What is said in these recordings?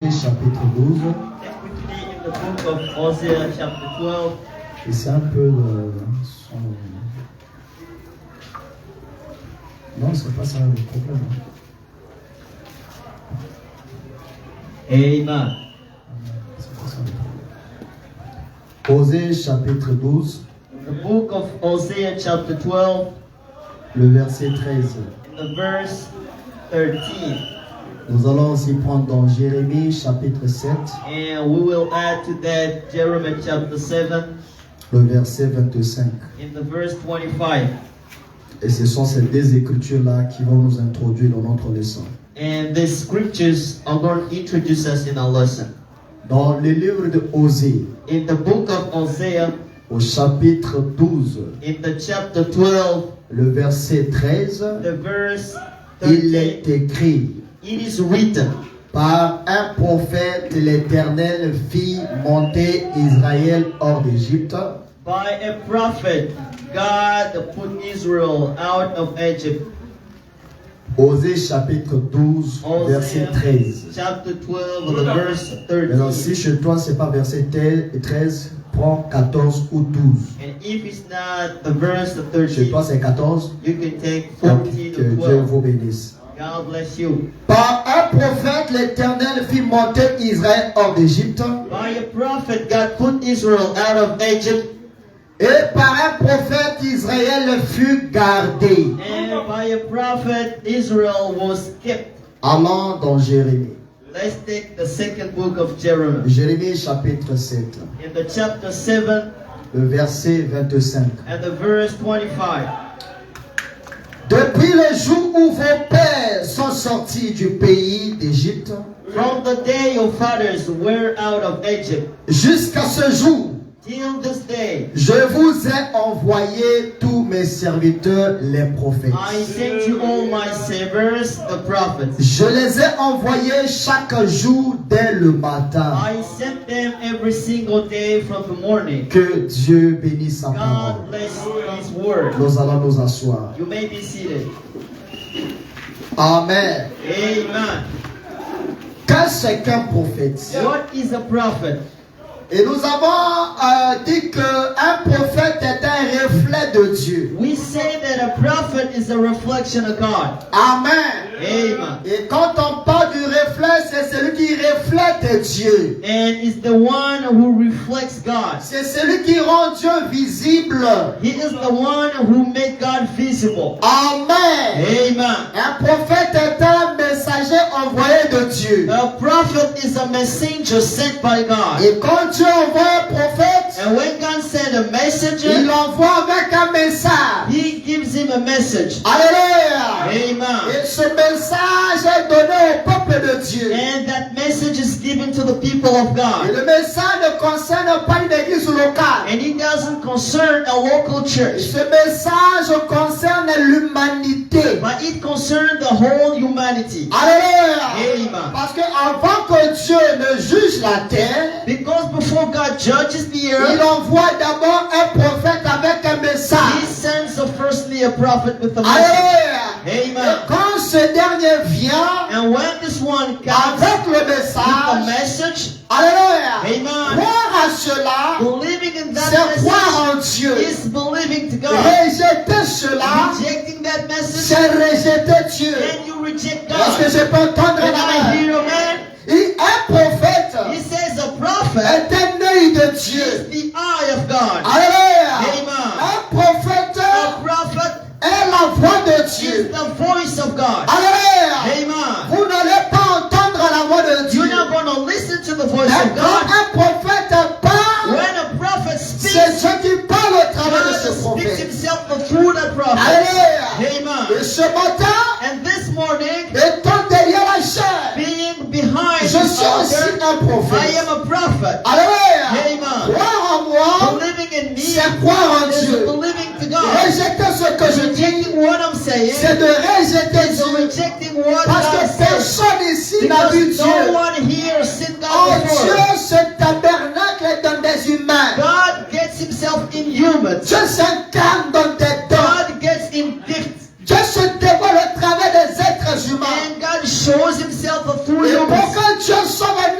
Chapitre 12. Quickly in the book of Hosea chapter 12. Et c'est un peu son... Non, c'est pas ça le problème. Amen. C'est pas ça le problème. Osée chapitre 12. The book of Hosea chapter 12. Le verset 13. In the verse 13. Nous allons aussi prendre dans Jérémie chapitre 7. And we will add to that Jeremiah chapter 7. Le verset 25. In the verse 25. Et ce sont ces deux écritures-là qui vont nous introduire dans notre leçon. And the scriptures are going to introduce us in our lesson. Dans le livre de Osée, In the book of Hosea, au chapitre 12, in the chapter 12, le verset 13, the verse il 13, est écrit: it is written, par un prophète, l'Éternel fit monter Israël hors d'Égypte. by a prophet, God put Israel out of Egypt. Osée chapitre 12, verset 13. Chapter 12, the verse Alors 13. si chez toi c'est pas verset 13, prends 14 ou 12. And if it's not the verse Chez 13, toi c'est 14. you can take Donc 14 que or Dieu 12. vous bénisse. God bless you. Par un prophète, l'Éternel fit monter Israël hors d'Égypte. By a prophet, God put Israel out of Egypt. Et par un prophète, Israël fut gardé. And by a prophet, Israel was kept. Allons dans Jérémie. Let's take the second book of Jeremiah. Jérémie chapitre 7, In the chapter 7 le verset 25. and the verse 25. Depuis le jour où vos pères sont sortis du pays d'Égypte, From the day your fathers were out of Egypt, jusqu'à ce jour, till this day, je vous ai envoyé tous mes serviteurs, les prophètes. I sent you all my servants, the prophets. Je les ai envoyés chaque jour dès le matin. I sent them every single day from the morning. Que Dieu bénisse sa God parole. bless His word. Nous allons nous asseoir. You may be seated. Amen. Amen. Qu'est-ce qu'un prophète? What is a prophet? Et nous avons dit qu'un prophète est un reflet de Dieu. We say that a prophet is a reflection of God. Amen. Amen. Et quand on parle du reflet, c'est celui qui reflète Dieu. And is the one who reflects God. C'est celui qui rend Dieu visible. He is the one who made God visible. Amen. Amen. Un prophète est un messager envoyé de Dieu. A prophet is a messenger sent by God. Et quand Dieu envoie un prophète, And when God sent a il messenger, l'envoie avec un message. He gives him a message. Alléluia. Amen. Et ce message est donné au peuple de Dieu. And that message is given to the people of Et God. le message ne concerne pas une église locale. And it doesn't concern a local church, Ce message concerne l'humanité. but it concerns the whole humanity. Alléluia. Amen. Parce que avant que Dieu ne juge la terre, Because before God judges the il earth, envoie d'abord un prophète avec un He message. sends firstly a prophet with a message. Alléluia. Amen. Quand ce dernier vient And when this one comes avec le with a message, message, alléluia. Amen. Croire à cela, believing in that c'est croire message en Dieu. is believing to God. Rejeter cela, Rejecting that message, c'est rejeter Dieu. then you reject Est-ce que God. je peux entendre Can I la main? hear a man? Un prophète He says a prophet est un œil de is Dieu. the eye of God. Alléluia. Amen. Un prophète A prophet est la voix de is Dieu. the voice of God. Alléluia. Amen. Vous n'allez pas entendre la voix de Dieu. You're not going to listen to the voice Mais of quand God. un prophète parle, When a prophet c'est speaks, ce qui parle au travers de God ce speaks prophète. himself through that prophet. Alléluia. Amen. Et ce matin, And this morning, étant derrière la chair, being behind je this suis aussi altar, un I prophète. am a prophet. Alléluia. Amen. Croire en moi, Believing in me c'est croire en is Dieu. believing to God. Rejeter ce que je dis, Rejecting what I'm saying c'est de rejeter is Dieu. rejecting what Parce God que says. personne ici n'a vu Because Dieu. no one here has seen En God before. Dieu, ce tabernacle est dans des humains. God gets himself in humans. Dieu s'incarne dans des dons. God gets in gifts. Dieu se dévoile au travers des êtres humains. And God shows himself through Et pour humans. que Dieu sauve un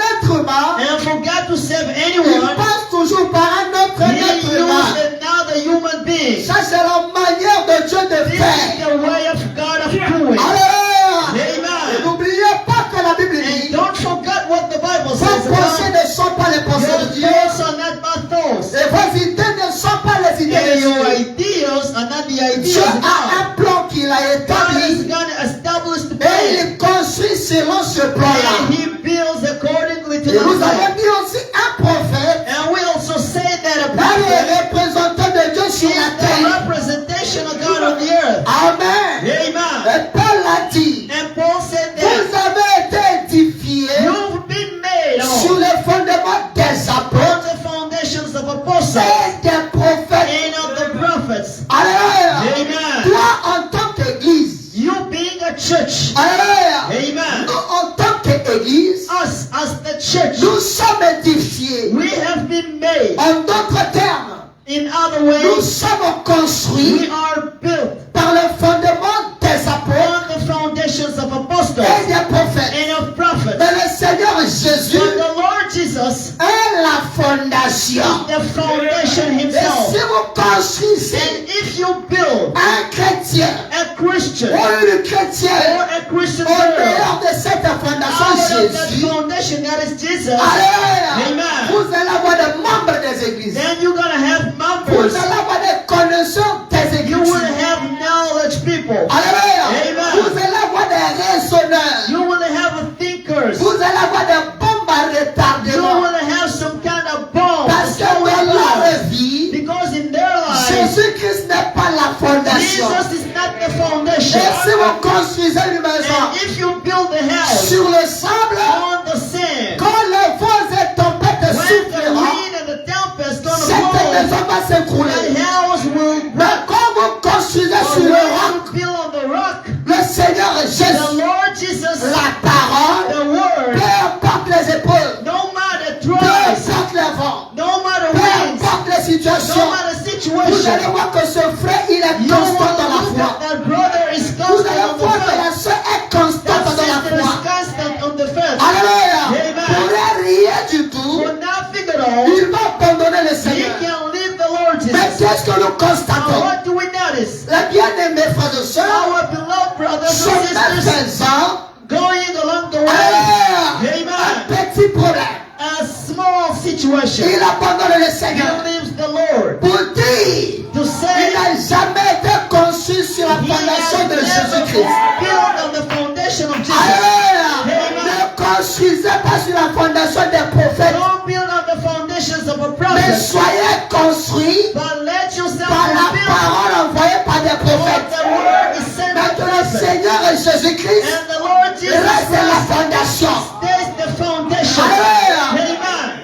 to Et the nous avons flesh. dit aussi un prophète And we also say that a est prophet le représentant de Dieu sur is la the terre. representation of God on the earth. Amen. Amen. Et Paul l'a dit. And Paul said Vous that avez été édifiés you've been made sur on les fondements des apôtres the foundations of apostles et des prophètes. and of the prophets. Alléluia. Amen. Toi, en tant qu'église, You being a church. alléluia. Amen. Nous, en tant qu'église, Us as the church, nous sommes édifiés. we have been made. En d'autres termes, In other nous ways, sommes we construits are built par le fondement des apôtres on the foundations of apostles et des prophètes. and of prophets. Mais le Seigneur Jésus But the Lord Jesus, est la fondation. the foundation Et si himself. vous construisez And if you build un chrétien a Christian ou une or chrétienne a Christian au girl dehors de cette fondation out of that Jésus, foundation that is Jesus, alléluia, Amen. vous allez avoir des membres des églises. then you're going to have Vous members. allez avoir des connaissances des You églises. will have knowledge people. Alléluia. Amen. Vous allez avoir des raisonneurs. You will have thinkers. Vous allez avoir des bombes à You retardement. will have some kind of bomb. Parce que dans leur vie, Because in their lives, Jésus-Christ n'est pas la fondation. Jesus is not the Et foundation. si vous construisez une maison And if you build a house sur le sable, on the sand, quand les vents et tempêtes when the souffleront, wind and the tempest gonna cette blow, maison va s'écrouler. the house will Mais quand vous construisez But sur le when roc, you build on the rock, le Seigneur the Jésus, Lord Jesus, la parole, the word, peu importe les épreuves, no matter peu trials, importe les vents, no matter peu winds, importe les no situations, matter vous situation, allez voir que ce frère, il est you will constant dans la look foi. at that brother is Vous constant allez on the voir que faith. la sœur est constante That dans la sister is foi. constant on the faith. Alléluia. Amen. Pour rien du tout, For nothing at all, il va abandonner le he Seigneur. can leave the Lord Mais Jesus. qu'est-ce que nous Now constatons? what do we notice? Les bien-aimés frères et sœurs, Our beloved brothers sont and sisters faisant going along the way, un Amen. petit problème. a small situation. Il abandonne le He Seigneur leaves the Lord pour dire to il say n'a jamais été conçu sur la he fondation has de never Jésus-Christ. built on the foundation of Jesus. Alléluia. Amen. Ne construisez pas sur la fondation des prophètes, Don't build on the foundations of a mais prophet, soyez construits but let yourself par la be built parole envoyée par des on prophètes. the word is sent Mais by que le prophet. Seigneur et Jésus-Christ And the Lord Jesus reste la Christ fondation. stays the foundation. Alléluia. Amen.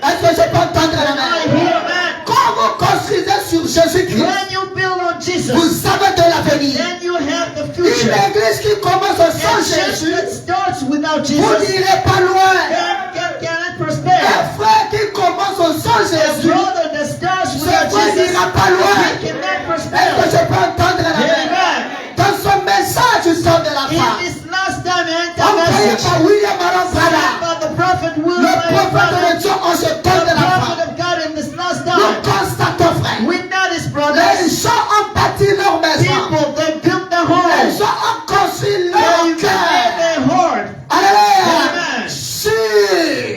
Est-ce que je peux entendre la I main? hear man. Quand vous construisez sur Jésus-Christ, When you build on Jesus, vous avez de l'avenir. then you have the Une future. église qui commence sans A church Jésus, that starts without vous Jesus n'irez pas loin. cannot Un prosper. frère qui commence sans A Jésus, brother that starts ce without frère Jesus, n'ira pas loin. he cannot Est-ce que prosper. je peux entendre la main? Amen. Dans son message du sang de la In femme, this last time enter envoyé message, par William Aron Branham, about the prophet le William prophète de Dieu en ce temps de the la prophet femme, of God in this last nous time. constatons, frère, We notice, les brothers, gens ont bâti leur maison, people, they built their les homes. gens ont construit They leur made cœur. their heart Alléluia. Amen. Sur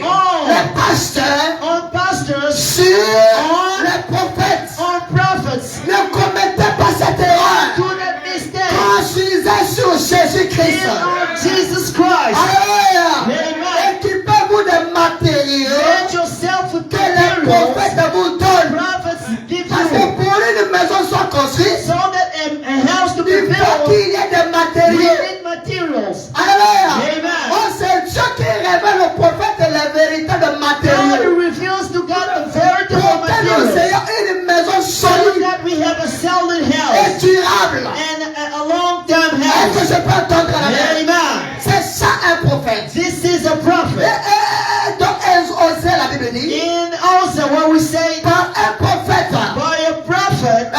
Oh. les pasteurs, on pastors, sur les prophètes. on prophets. Ne commettez pas cette erreur. Do not mistake. Construisez sur Jésus-Christ. In on Jesus Christ. Alléluia. Amen. Équipez-vous de matériaux Get yourself with que les materials prophètes vous donnent. prophets give Parce que you, pour une maison soit construite, so that a house to be il faut built, qu'il y ait des we matériaux. need materials. Alléluia. Amen. Oh, c'est Dieu qui révèle au prophète les véritables God matériaux. reveals to God the veritable Pour que nous materials, ayons une maison so solide that we have a solid et house durable. and a long-term Est-ce que house. je peux entendre la main? Amen. C'est ça un prophète. This is a prophet. Dans Osée, la Bible dit, In also where we say par un prophète, by a prophet,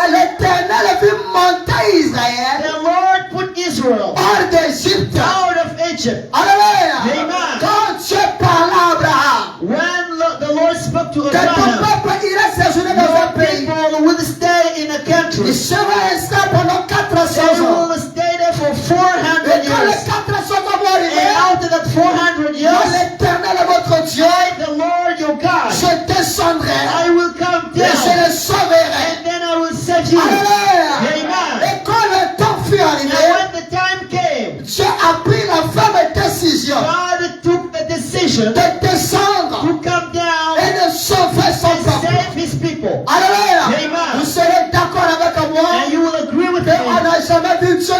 l'Éternel fit monter Israël the Lord put Israel hors d'Égypte. out of Egypt. Alléluia. Amen. Quand Dieu parla à Abraham, When the Lord spoke to que ton Abraham, peuple irait séjourner dans un your pays, people will stay in a il country. sera esclave pendant 400 They ans. will stay there for Et 400 quand les years. 400 ans vont arriver, And after that 400 moi, years, l'Éternel est votre Dieu, I, the Lord your God, je descendrai I will come et je down, les sauverai. and then I will save you. Alléluia. Amen. Et quand le temps fut And arrivé, when the time came, Dieu a pris la ferme décision God took the decision de descendre to come down et de sauver son and peuple. save his people. Alléluia. Amen. Vous serez d'accord avec moi And you will agree with qu'on me n'a jamais vu Dieu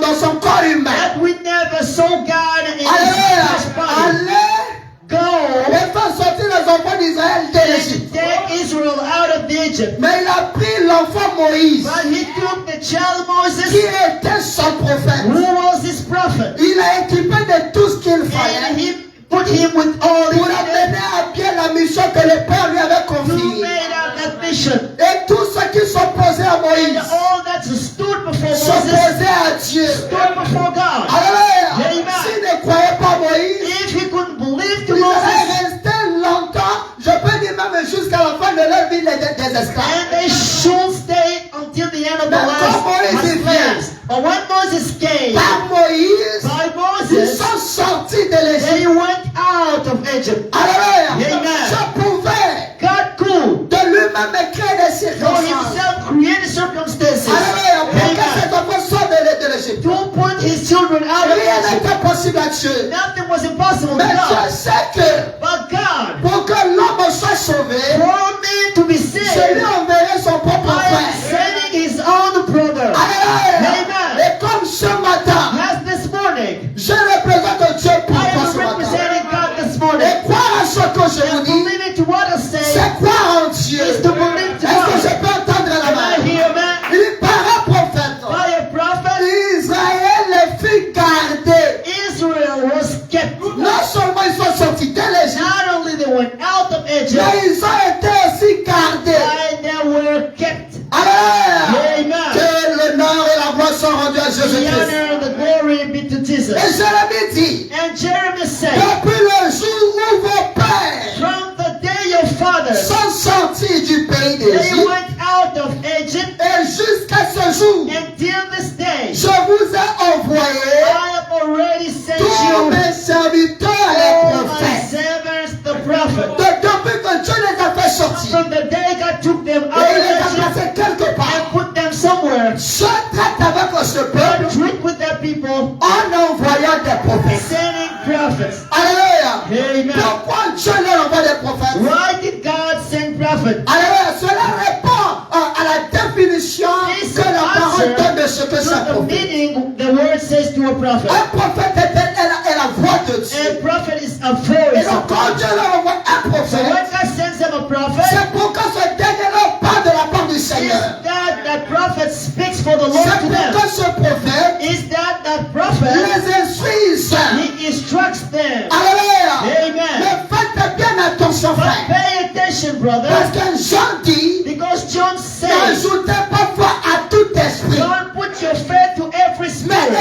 dans son corps humain. that we never saw God in his Alléluia. flesh body. Allez Go et faire sortir les enfants d'Israël de and l'Égypte. take Israel out of Egypt. Mais il a pris l'enfant Moïse, But he took the child qui Moses, était son prophète. who was his prophet, Il a équipé de tout ce qu'il and fallait he put him with all he pour needed amener à bien la mission que le Père lui avait to confiée. make out that mission. Et tous ceux qui s'opposaient à And Moïse all that stood before Moses s'opposaient à Dieu. stood before God. Alléluia. Amen. S'ils ne croyaient pas Moïse, If he couldn't believe to ils Moses, allaient rester longtemps, je peux dire même jusqu'à la fin de leur vie, des esclaves. and they should stay until the end of the Mais life quand Moïse as vient, slaves. But when Moses came Par Moïse, by ils Moses, sont sortis de l'Égypte. they went out of Egypt. Alléluia. Amen. Je pouvais God could de lui-même créer des for circonstances. himself create circumstances Alléluia. Pour que Amen. cet enfant sorte de l'Égypte. to put his children out of Rien Egypt. n'était possible à Dieu. Nothing was impossible to Mais je God. sais que But God, pour que l'homme soit sauvé, for man to be je lui saved, enverrai son propre I am frère. sending his own brother. Alléluia. Amen. Et comme ce matin, As this morning, je représente Dieu pour I toi am ce matin. representing God this morning. Et croire à ce que je vous And dis, believing to what I say c'est croire en Dieu. is to believe to Est-ce que je God. peux entendre la Can I main? hear man? Il paraît prophète. By a prophet, Israël fut gardé. Israel was kept. Non seulement ils sont sortis de l'Égypte, Not only they went out of Egypt, mais ils ont été aussi gardés. but they were kept. Alléluia. Amen. Que l'honneur et la gloire sont rendus à The Jésus-Christ. honor and the glory be to Jesus. Et Jérémie dit, And Jeremy said, depuis le jour où vos pères from the day your fathers sont sortis du pays they d'Égypte, went out of Egypt et jusqu'à ce jour, until this day, je vous ai envoyé I have already sent tous you mes serviteurs les all my prophètes. servants, the prophets. Depuis que Dieu les a fait sortir, From the day God took them out et il les a of Egypt placés quelque part, and put them somewhere, je traite avec ce peuple God treat with their people, en envoyant des prophètes. sending prophets. Alléluia. Amen. Pourquoi Dieu leur envoie des prophètes? Why did God send prophets? Alléluia. Cela répond à la définition This que la parole donne de ce que to c'est un the prophète. meaning the word says to a prophet. Un prophète est la voix de Dieu. A prophet is a Et voice donc of quand God. Dieu leur envoie un So prophète, when God sends them a prophet, c'est pour que ce dernier leur parle de la part du is Seigneur. that prophet speaks for the Lord C'est to pour them. que ce prophète Is that prophet, les instruise. he instructs them. Alléluia. Amen. Mais faites bien attention, But frère. pay attention, brother, Parce que Jean dit, because John says, n'ajoutez pas foi à tout esprit, don't put your faith to every mais spirit,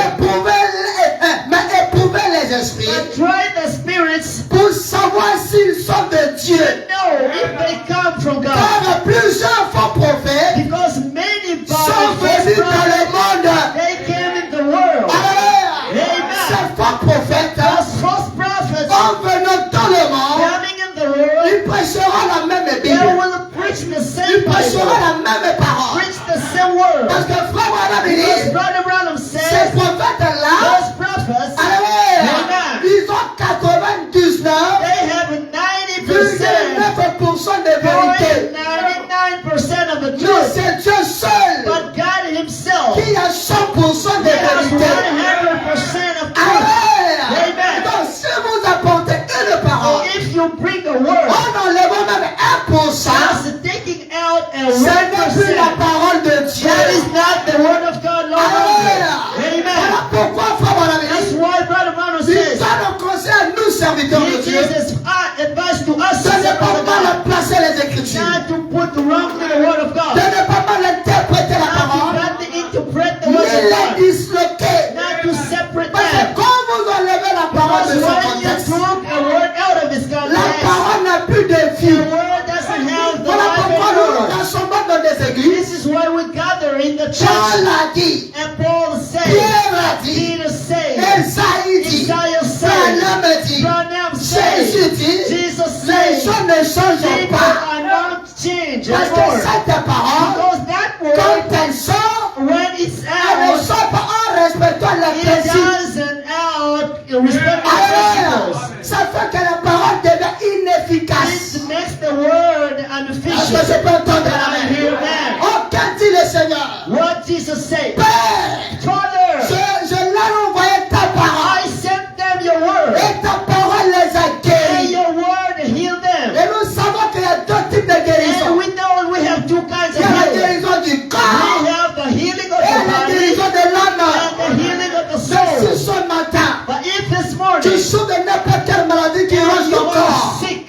éprouvez les esprits but try the spirits pour savoir s'ils sont de Dieu. to know if they come from God. Car plusieurs faux prophètes Because many sont venus dans prophets, le monde. they came in the world. Alléluia. Amen. Ces faux prophètes, Those false prophets en venant dans le monde, coming in the world, ils prêcheront la même they Bible. will preach the Ils same prêcheront Bible, la même parole. preach the same word. Parce que frère Branham Because dit, Brother Branham ces says, prophètes-là, those prophets, alléluia, Amen. ils ont 99,9% they have 90%, de vérité. 99% of the Mais truth. c'est Dieu seul But God Himself, qui a 100% de He has 100% vérité. of truth. Alléluia. Amen. Donc si vous apportez une parole, So if you bring a word, en enlevant même 1%, just taking out a ce n'est plus la 1%, parole de Dieu. that is not the word of God no Alléluia. longer. Amen. Voilà pourquoi frère Branham That's dit, why Brother Branham il says, donne un conseil à nous serviteurs de He Dieu. gives advice to us, De ne pas of God, mal placer les Écritures. not to put wrongly the word of De God, ne pas mal interpréter la not parole. to interpret the Ni words of les God, disloquer. not to separate Parce que them. quand vous enlevez la parole Because de son when you contexte, took a word out of its la context, parole n'a plus de the vie. word doesn't have the Voilà life pourquoi nous nous anymore. rassemblons dans des églises. This is why we gather in the Paul church. l'a dit, And Paul said, Pierre l'a dit, Peter said, Esaïe dit, Isaiah said, Branham dit, Branham said, Jésus dit, Jesus les said, gens ne changent people pas. are not changed Parce que anymore. cette parole, Because that quand word, elle sort, when it's elle ne out, sort pas en respectant les it principes. doesn't out respect the Alléluia. principles. Ça fait que la parole de Est-ce que je peux entendre Can la I main? hear amen? Oh, qu'a dit le Seigneur? What Jesus said. Père, Father, je leur envoyé ta parole. I sent them your word. Et ta parole les a And guéris. your word healed them. Et nous savons qu'il y a deux types de And guérison. we know we have two kinds Il of y a la healing. guérison du We corps have the healing of et the la body guérison de l'âme. and the healing of the Mais si soul. ce matin, But if this tu morning souffres de n'importe quelle maladie qui ronge you ton are corps, sick,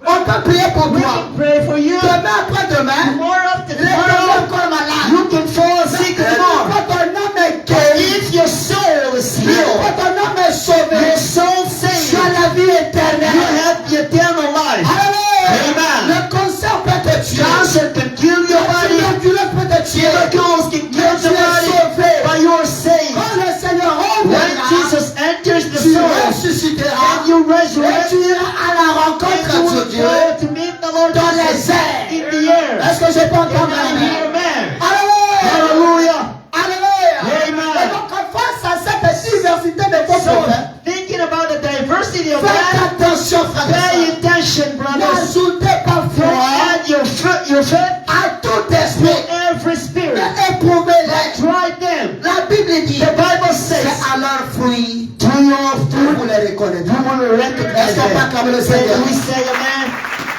on peut prier pour we toi. can pray for you. Demain après demain, Tomorrow after les gens tomorrow, encore malades. you can fall Mais sick une tomorrow. fois ton âme est But guérie, if your soul is une healed, fois ton âme est sauvée, your soul tu as saved, la vie you éternelle. have the eternal life. Alléluia. Amen. Le cancer peut te tuer. Cancer can kill your La body. tuberculose peut te tuer. Tuberculosis can kill Mais tu the es body. sauvé. But you are saved. Quand le Seigneur When reviendra, Jesus enters the tu soul, ressusciteras and you et resurrect, tu iras à la and rencontre you de will Dieu go to meet the Lord dans les Jesus airs. in the air. Est-ce que je peux entendre Can I la hear main? amen? Alléluia. Hallelujah. Alléluia. Amen. Et donc face à cette diversité de vos So, prophètes, thinking about the diversity of faites that, attention, frères et pay sœurs. attention, brothers. N'ajoutez pas To foi add your faith à tout to esprit. every spirit. Mais éprouvez-les. Try them. La Bible dit, The Bible c'est says, à leurs fruits to your que fruit, vous les reconnaîtrez. you will recognize Est-ce qu'on peut them. acclamer le Can Seigneur? we say amen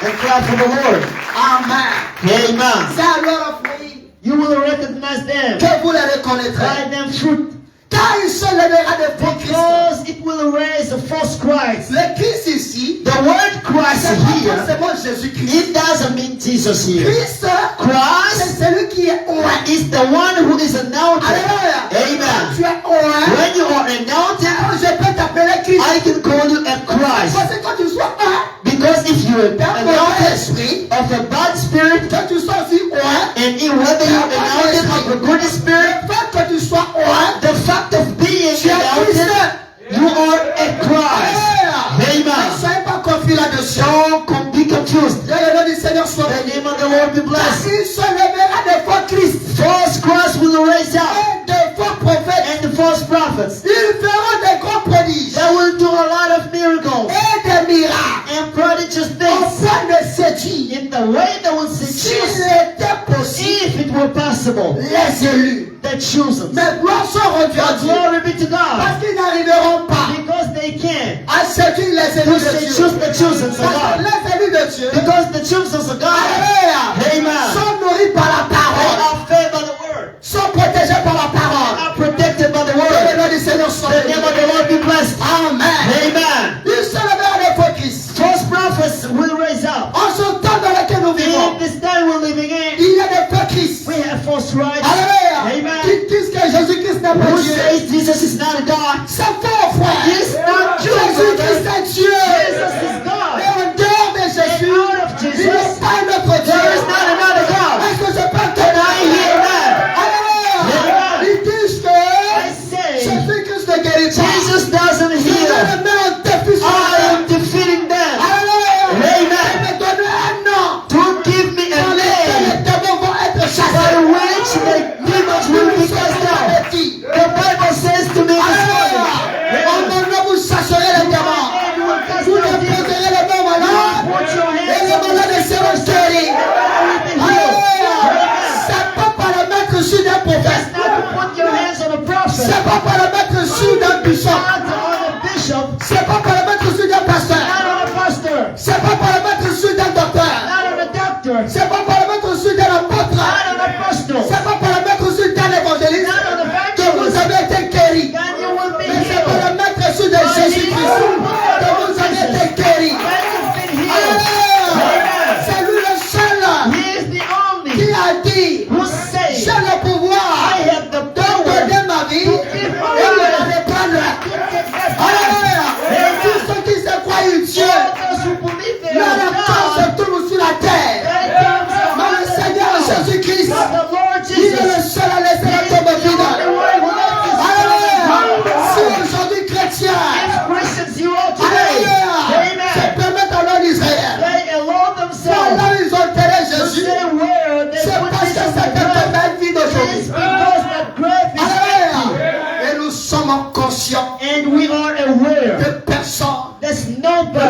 and clap for the Lord? Amen. Amen. C'est à leurs fruits You will recognize them que vous les reconnaîtrez. by them fruit, Car il se lèvera de faux Christ. because it will raise a false Christ. Le Christ ici, The word Christ c'est pas here, forcément Jésus-Christ. it doesn't mean Jesus here. Christ, Christ c'est celui qui est oint. is the one who is anointed. Alléluia. Amen. Tu es oint. When you are anointed, Je peux t'appeler Christ. I can call you a Christ. Parce que quand tu sois oint, Because if you are d'un mauvais anointed esprit, of a bad spirit, que tu sois aussi oint, and whether you are anointed of a good spirit, le fait que tu sois oint, the fact of being tu es Christ. anointed, you are a Christ. Ne Amen. soyez pas confus là-dessus. Don't be confused. Que le nom du Seigneur soit The béni. name of the Lord be blessed. Il se lèvera des faux Christ False Christ will raise up, et des faux prophètes. and the false prophets. Ils feront des grands prodiges They will do a lot of miracles et des miracles and prodigious au things point de séduire. in the way that will S'il seduce, était possible, if it were possible, les élus. the chosen. Mais gloire soit rendue à But Dieu. glory be to God, Parce qu'ils n'arriveront pas because they can à séduire les to élus de Dieu. seduce the chosen of Parce que God. les élus de Dieu, Because the chosen of God, alléluia, Amen, sont nourris par la they parole, are fed by the word, sont protégés par la parole. are protected by the Que le word. nom du Seigneur soit The béni. name of the Lord be blessed. Amen. Amen. Il se lèvera des faux Christ. False prophets will raise up. En ce temps dans lequel nous vivons, In this time we're living in, il y a des faux Christ. we have false rights. Alléluia. Amen. Qui disent que Jésus-Christ n'est pas Who Dieu. says Jesus is not a God? C'est faux, frère. It's not true, Jésus-Christ brother. est Dieu. Jesus is Et God. en dehors de Jésus, And out of il Jesus, n'est pas notre Dieu. there is not another God. Est-ce que je peux te Can I hear that? Alléluia. Amen. Ils disent que I say, Jésus-Christ ne guérit pas. Jesus doesn't Je heal. le mets en défi sur I la am defeating them. Alléluia. Amen. Il me donne un nom Don't give me a dans lequel name les démons vont être by chassés. which the demons will be cast out. The Bible says to me this morning,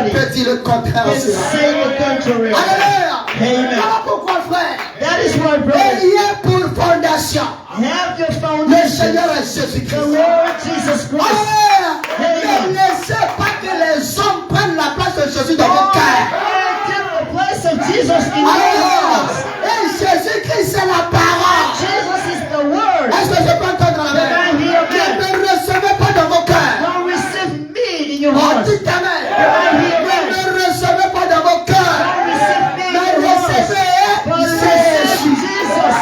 anybody peut dire le contraire can à cela. say the contrary. Alléluia. Amen. Voilà pourquoi, frère, That is why, brother, ayez pour fondation have your le foundation, Seigneur est the Jésus-Christ. Lord Jesus Christ. Alléluia. Ne laissez pas que les hommes prennent la place de Jésus dans vos Don't cœurs. take the place of Jesus in your Alléluia. hearts. Et Jésus-Christ, c'est la parole. Jesus is the Word. Est-ce que je peux entendre la main? Ne recevez pas dans vos cœurs. Don't receive meat in your Oh, hearts. dites Amen. Amen. Ne recevez pas dans vos cœurs. Don't receive meat Mais in your hearts. recevez, But c'est receive Jésus. Jesus.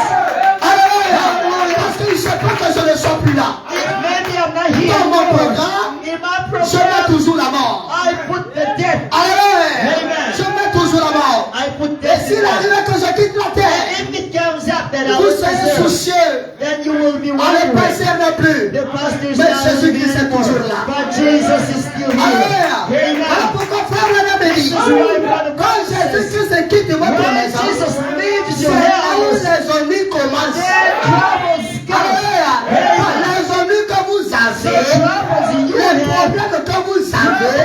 Alléluia. Parce qu'il ne sait pas que je ne sois plus là. If maybe I'm not here Dans mon anymore, programme, in my je mets program, toujours la mort. I put the death. Alléluia. Amen. Je mets toujours la mort. I put Et death in s'il life. arrive que je quitte la terre, If it comes up that I vous was serez deserved, soucieux. then you will be On n'est pas wondering. sûr non plus. The pastor is Mais not Jésus-Christ est anymore, toujours là. but Jesus is still here. Alléluia. Voilà Amen. pourquoi frère Branham me dit, quand Jésus-Christ quitte votre When maison, Jesus leaves c'est your là où house, les ennuis commencent. then troubles come. Alléluia. Les ennuis que vous The avez, troubles you les have, problèmes que vous avez,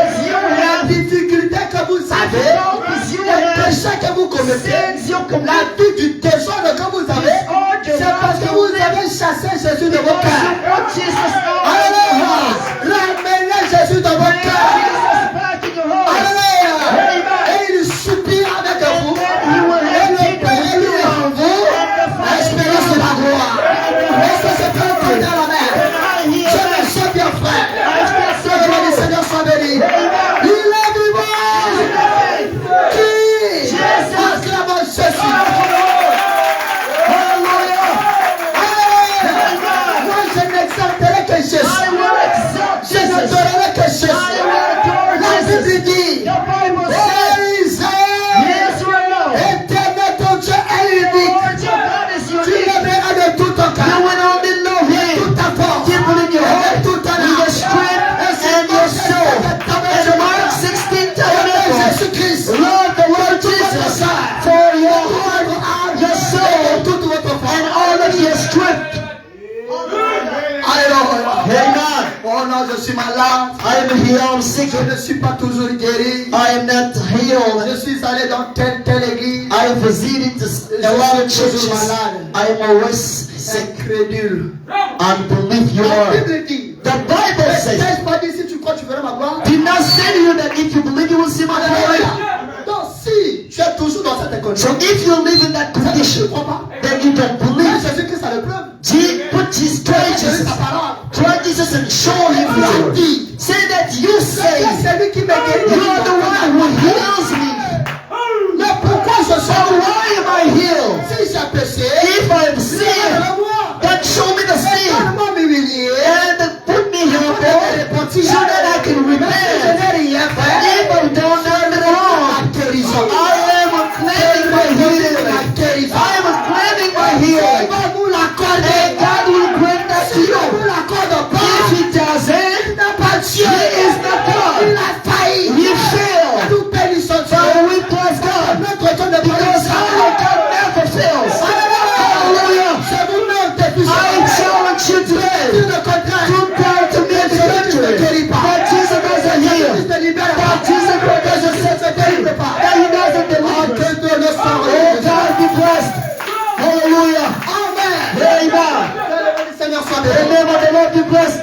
les difficultés que vous avez, difficulties you les have, péchés que vous commettez, sins you commit, la vie du désordre que vous avez, c'est parce que vous avez chassé Jésus de vos because you cœurs. want Jesus out of your Alléluia. house. Ramenez Jésus dans vos Bring cœurs. Jesus back in your house. Alléluia. Amen. Et il soupire avec vous. And he will Et have le taken Père with lui you. en vous l'espérance de la gloire. Est-ce que c'est pas un dans la mer? And I hear Je that. me sens bien, frère. I still Que le nom du say, Seigneur soit béni. Amen. Il est vivant. Qui? Acclamons Jésus. Alléluia. Moi, je n'exalterai que Jésus. I will exalt Je Jesus. n'adorerai que Jésus. I will adore La Jesus. Bible dit, The Bible oh says, Israël, Israel, éternel ton Dieu est the unique. Lord your God is Tu unique. l'aimeras de tout ton You cœur, will only know de Him. toute ta force, Deep within your et heart, de toute ta with your strength and your soul. And Mark 16 tells us, Jésus-Christ, love the Lord Jesus for your heart, your soul, toute votre force. and all of your strength. Alléluia. Amen. Oh non, je suis malade. I am here, I'm sick. Je ne suis pas toujours guéri. I am not healed. Je suis allé dans telle église. I am visiting a lot of churches. I am always sick. Incrédule. Unbelief you La are. Bible dit. The Bible says, N'ai-je pas dit si tu crois tu verras ma gloire? did not say to you that if you believe you will see my glory. Alléluia. Donc si tu es toujours dans cette So condition, if you live in that tu ne condition, crois pas. then you don't Mais believe. Jésus-Christ a le preuve. Put his try Jésus Jesus. sa parole. Try Jesus and show him Il a your dit, say that you say c'est lui qui me guérit. you are the one who heals me. Mais pourquoi je So sors why am I healed? Si j'ai péché, If I have sinned, révèle-le-moi. then show me the sin Donne-moi m'humilier. and put me here so that I can Je repent. n'ai rien If fait. I've done nothing wrong, La guérison. I am claiming my healing. La guérison. I am claiming my healing. Va vous l'accorder. And God will grant that to Si you. on vous l'accorde pas, If He doesn't, il n'a pas Dieu. He is not God. Il a failli. He failed. Nous bénissons Dieu. So we bless God. Notre Dieu ne Because our God never fails. Hallelujah. Je vous mets au défi. I challenge you Tout today le contraire. to try to make the victory. That Jesus doesn't heal. Jésus te libère. That Jesus doesn't set the free. That He doesn't deliver. Que Dieu le soit. Oh God be blessed. Hallelujah. Amen. Amen. Que le nom du Seigneur soit The béni. name of the Lord be blessed.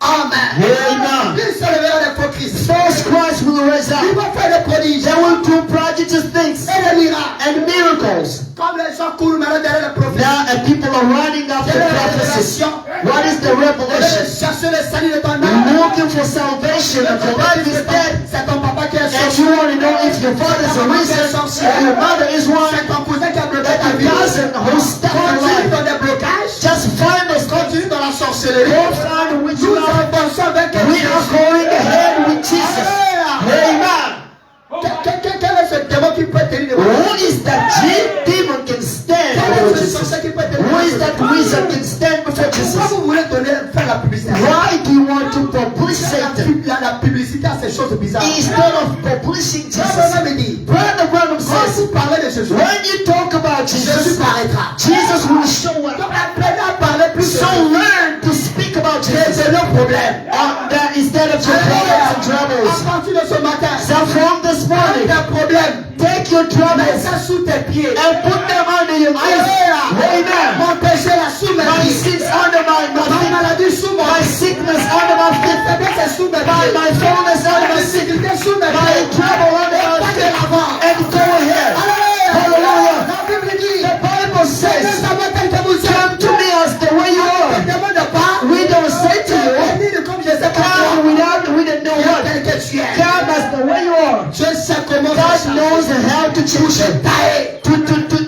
Amen. Amen. Il se révèlera des faux Christ. False Christ will rise Il up. va faire des prodiges They will do prodigious things et des miracles. and miracles. Comme les gens courent maintenant derrière les prophètes. Now, and people are running after Quelle est la prophecies. révélation? What is the Ils revelation? chercher le salut de ton âme. Looking for salvation. If your life is dead, C'est ton papa qui est and sorcier. you want to know if your father is a reason, or your mother is one, C'est ton cousin qui a bloqué that ta vie. your cousin who stuck your Continue life, dans des blocages. just find us. Continue dans la sorcellerie. Go find Nous witchcraft. avançons avec We are going ahead with Jesus. Amen. Quel est ce démon qui peut tenir devant toi? Who is that demon can stand Quel before est ce Jesus? sorcier qui peut tenir Who devant is that toi? wizard can stand before Pourquoi Jesus? vous voulez faire la publicité? Why do you want to publish Satan La publicité à ces choses bizarres. instead of publishing Jesus? Abraham me dit, Brother Branham quand says, vous parlez de Jésus, when you talk about Jésus Jesus, paraîtra. Jesus will show Donc up. apprenez à parler plus de So Jésus. learn to speak about about Jesus. de nos problèmes. That instead of your problems and troubles. À partir de ce matin, So from this morning, tes problèmes, take your mets troubles ça sous tes pieds. and put them under your feet. Alléluia. Amen. Mon péché là sous mes My pieds. sins under my Ma feet. maladie sous mon My sickness under my feet. faiblesse est sous mes My pieds. fullness under Ma my feet. difficulté sous mes My pieds. trouble under my Pas de feet. l'avant. And go ahead. Alléluia. Hallelujah. La Bible dit, The Bible Seigneur, says, ça va tel que vous êtes. come to me as the way you Ne are. demande pas. We don't say to you, Venez comme je sais pas come quoi. we don't know Viens what. tel que tu es. Come as the way you are. Je sais comment God faire knows how to change you. tailler,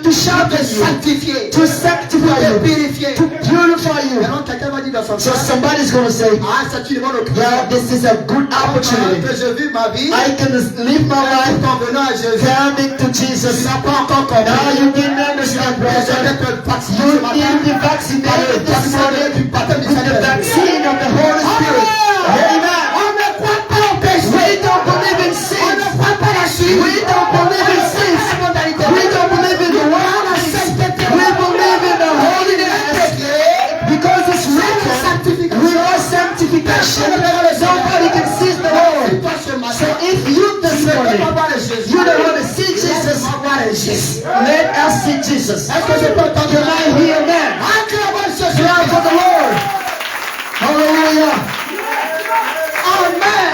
To sharpen te you. sanctifier, To sanctify te you. purifier. To purify you. Maintenant, quelqu'un va dire dans son So cœur, somebody's going to say, ah, c'est une bonne occasion. yeah, this is a good opportunity. Que je vis ma vie I can live my life en venant à Jésus. coming to Tu Jesus. n'as pas encore Now compris. you didn't understand, Je vais brother. te vacciner You ce matin. need to be vaccinated this morning Du baptême du with the Saint-Esprit. vaccine of the Holy Spirit. Amen. On ne croit pas au péché. We don't believe in On ne sin. croit pas la suite. We don't believe in sins. We don't believe in the worldliness. We believe in the holiness. Because it's written, we are sanctification. Nobody can see the Lord. So if you this morning, you don't want to see Jesus, let us see Jesus. Est-ce que je peux entendre Can I hear amen? acclamation ce Clap soir? for the Lord. Hallelujah. Amen.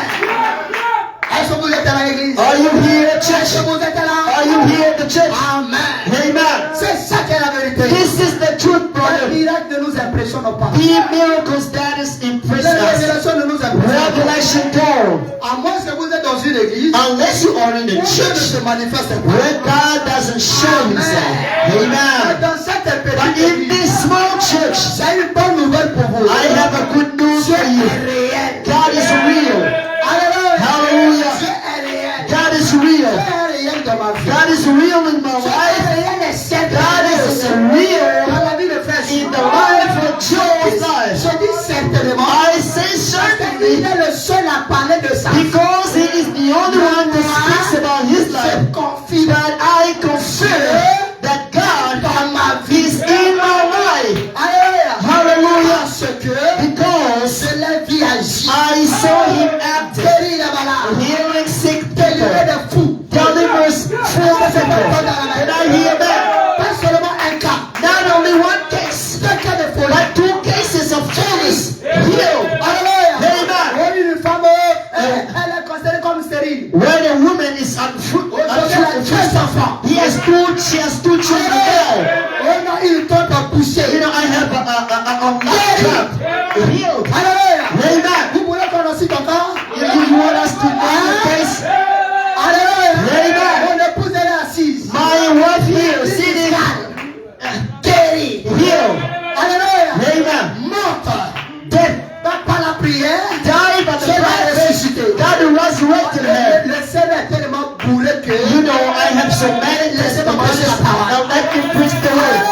Est-ce que vous êtes à l'église? Are you here at Est-ce church? que vous êtes là? Are you here at the church? Amen. Amen. C'est ça qui est la vérité. This is the truth, Les brother. miracles ne nous impressionnent pas. The miracles that is Les impressing us. révélations ne nous impressionnent pas. Revelation told, À moins que vous êtes dans une église unless you are in où the Dieu ne church se manifeste pas. where God doesn't show himself. Mais Amen. dans cette But petite in église, this small church, j'ai une bonne nouvelle pour vous. I have a good news Dieu for you. est réel. God is real. Alléluia. Hallelujah. Dieu est réel. God is Dieu real. est réel dans ma vie. God is real in my Dieu life. est réel et certain. God is Dans real la vie de frère in the life of Joe's life. Je dis certainement. I say Il certainly est le seul à parler de sa vie. because he is the only one that speaks about his life. Je confie But I confess that God dans ma vie. is in my life. Alléluia. Hallelujah. Parce que Because je l'ai vu agir. I saw him active, Guérir les malades. healing sick Délivrer people, des fous. delivers full people. Can I hear that? Pas seulement un cas. Not only one case, Deux cas de folie. but 2 cases of illness healed. Alléluia. Amen. Oui, une femme, elle est considérée comme stérile. When a woman is unfruitful, Aujourd'hui, elle a 13 enfants. she has 2 children now. On a eu le temps de pousser. You know, I have a laptop healed. Alléluia. Amen. Vous voulez qu'on en cite encore? You want us to name the case? Alléluia. Amen. Mon épouse, elle est assise. My wife here sitting Guérie. healed. Alléluia. Amen. Morte. Dead. Par la prière. Died by the Dieu l'a prayer. ressuscité. God resurrected her. Le cerveau est tellement bourré que. You know, I have so many testimonies. Now let me preach the word.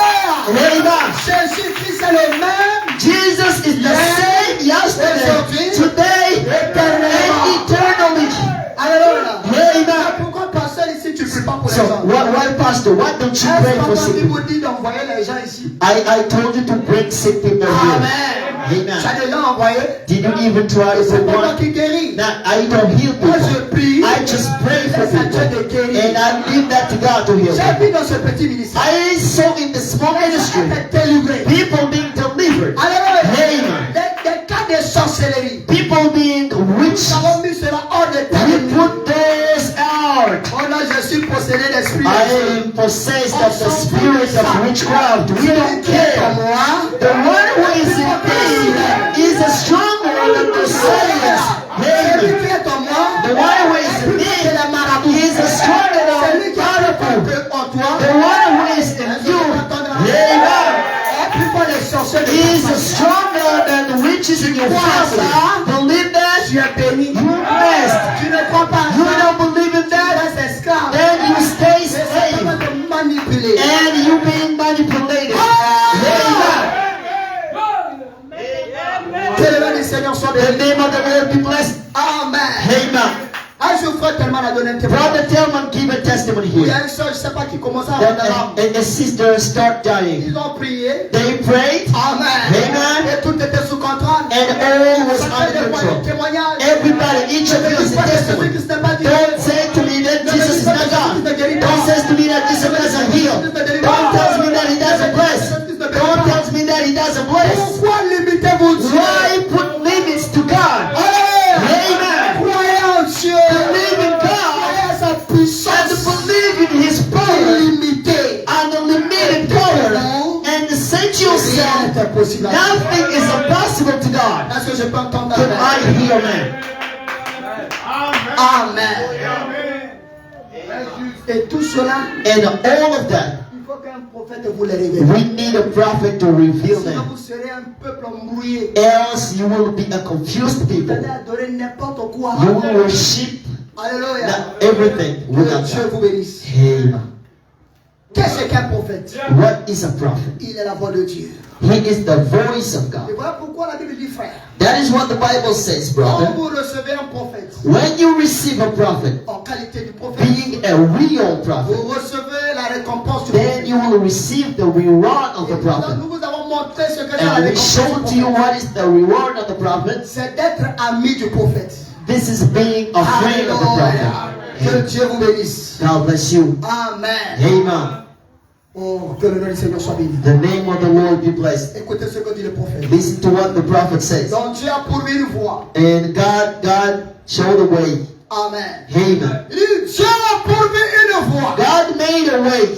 Alléluia. Amen. Jésus-Christ est le même. Jesus is the same yesterday, today, and eternally. Alléluia. Amen. Pourquoi pasteur ici tu ne pries pas pour les So, gens? why, Pastor, why don't you Est-ce pray qu'on for m'a sick dit people? vous dit d'envoyer les gens ici? I told you to bring sick people here. Amen. Tu Amen. as déjà envoyé? Did you even try C'est for pas moi one? qui guéris. Now, I don't heal Moi je people. prie. I just pray for Laisse à Dieu people. de guérir. And I leave that to God to heal J'ai people. vu dans ce petit ministère. I saw in the small Les gens ministry étaient délivrés. people being delivered. Alléluia. Amen. Des cas de sorcellerie. People being Nous witched. avons mis cela hors de We terme. put those out. Oh non, je suis possédé d'esprit. I am possessed of the spirit of witchcraft. We don't care. The one who is in me is a stronger than the silence. Celui Amen. qui est en moi, The one who is in c'est la me marabout. is a stronger Celui than qui a plus powerful. fort en toi, The one who is in you, amen, est plus fort les sorciers de is ta famille. stronger than the witches in your family. Believe that? Tu es béni. You're blessed. Tu ne crois pas à You ça. don't believe in Tu that? restes esclave. Then you stay C'est slave. simplement te manipuler. And you being manipulated. Amen. Que le nom du Seigneur soit The béni. name of the Lord be blessed. Amen. Amen. Un jour, frère, tellement la donné un témoignage. Brother Tillman give a testimony Il y here. a une soeur, je ne sais pas qui commençait à That avoir des larmes. a sister start dying. Ils ont prié. They prayed. Amen. Amen. Et tout était sous contrôle. And all was Ça fait under des control. témoignages. Everybody, each of you is a testimony. Don't say to me that Jesus is not God. Don't say to me that Jesus doesn't heal. Don't tell me that He doesn't bless. Don't tell me that He doesn't bless. Pourquoi limitez-vous Dieu? Why put limits to God? Amen. Croyez en Dieu. Believe in God Croyez à sa and puissance believe in His power illimitée. and unlimited power and set Rien yourself. n'est impossible. Nothing is impossible to God. Est-ce que je peux entendre Can I amen? hear man? Amen. Et tout cela, And all of that, il faut qu'un prophète vous les révèle. we need a prophet to reveal Sinon them. vous serez un peuple embrouillé. Else you will be a confused Vous people. allez adorer n'importe quoi. You will worship Alléluia. not everything Que without Dieu God. vous bénisse. Amen. Qu'est-ce qu'un prophète? What is a prophet? Il est la voix de Dieu. He is the voice of Et God. voilà pourquoi la Bible dit, frère, That is what the Bible says, quand brother. vous recevez un prophète, When you receive a prophet, en qualité du prophète, being a real vous prophet, recevez la récompense du then prophète. you will receive the reward of the Et prophet. nous vous avons montré ce que c'est la And we récompense show du to you prophète. what is the reward of the prophet. C'est d'être ami du prophète. This is being a friend of the Alléluia. Que prophet. Dieu vous bénisse. God bless you. Amen. Amen. Oh, que le nom du Seigneur soit béni. The name of the Lord be blessed. Écoutez ce que dit le prophète. Listen to what the prophet says. Donc Dieu a pourvu une voie. And God showed the way. Amen. Amen. Dieu a pourvu une voie. God made a way.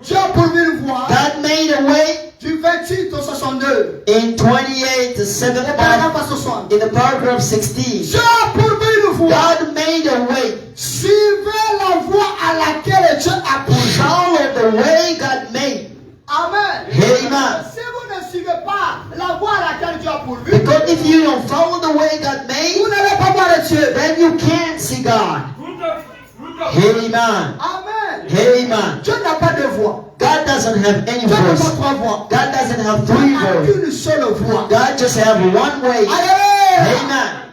Dieu a pourvu une voie. God made a way Du 28 au 62. in 28 to 7 Le paragraphe à 60. in the paragraph 16. Dieu a pourvu une voie. God made a way. Suivez la voie à laquelle Dieu a pourvu. Follow the way God made. Amen. Amen. Si vous ne suivez pas la voie à laquelle Dieu a pourvu, Because if you don't follow the way God vous made, n'allez pas voir Dieu. then you can't see God. Amen. Amen. Amen. Dieu n'a pas de voie. God doesn't have any Dieu n'a pas voice. trois voies. God doesn't have Il three n'a voices. qu'une seule voie. God just have one way. Alléluia.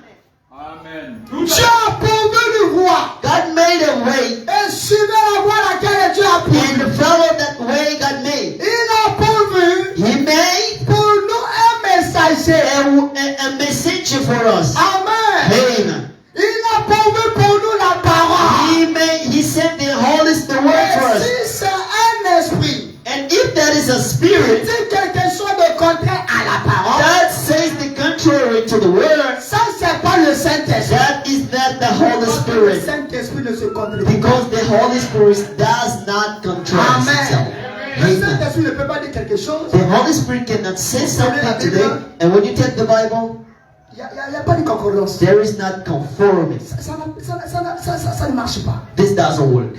Amen. Dieu a pourvu une voie. God made a way Et suivez la voie à laquelle Dieu a pourvu. and follow that way God made. Il a pourvu He made pour nous un messager. a message for us. Amen. Amen. Il a pourvu pour nous la parole. He sent the Holy Spirit for Et us. si c'est un esprit And if that is a qui spirit dit quelque chose de contraire à la parole, that says the contrary to the word, ça c'est pas le Saint-Esprit. that is not the Holy Le Spirit. Saint-Esprit ne se contredit pas. Because the Holy Spirit does not contrast itself. Amen. Le Amen. Saint-Esprit ne peut pas dire quelque chose. The Holy Spirit cannot say something today, and when you take the Bible, Il n'y a pas de concordance. there is not conformity. Ça ne marche pas. This doesn't work.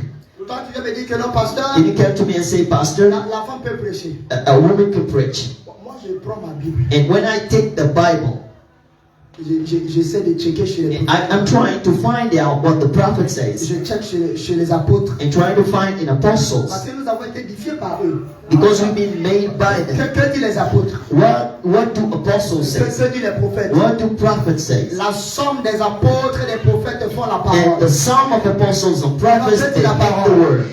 Toi, tu viens me dire que non, pasteur, If you come to me and say, Pastor, la femme peut prêcher. a woman can preach. Moi, je prends ma Bible. And when I take the Bible, J'essaie de checker chez les I'm trying to find out what the prophet says Je check chez les apôtres. and trying to find in Parce apostles que nous avons été édifiés par eux. because we've been made by them. Que dit les apôtres? What do apostles say? Que dit les prophètes? What do prophets say? La somme des apôtres et des prophètes font la And the parole. sum of apostles and prophets, they make the word.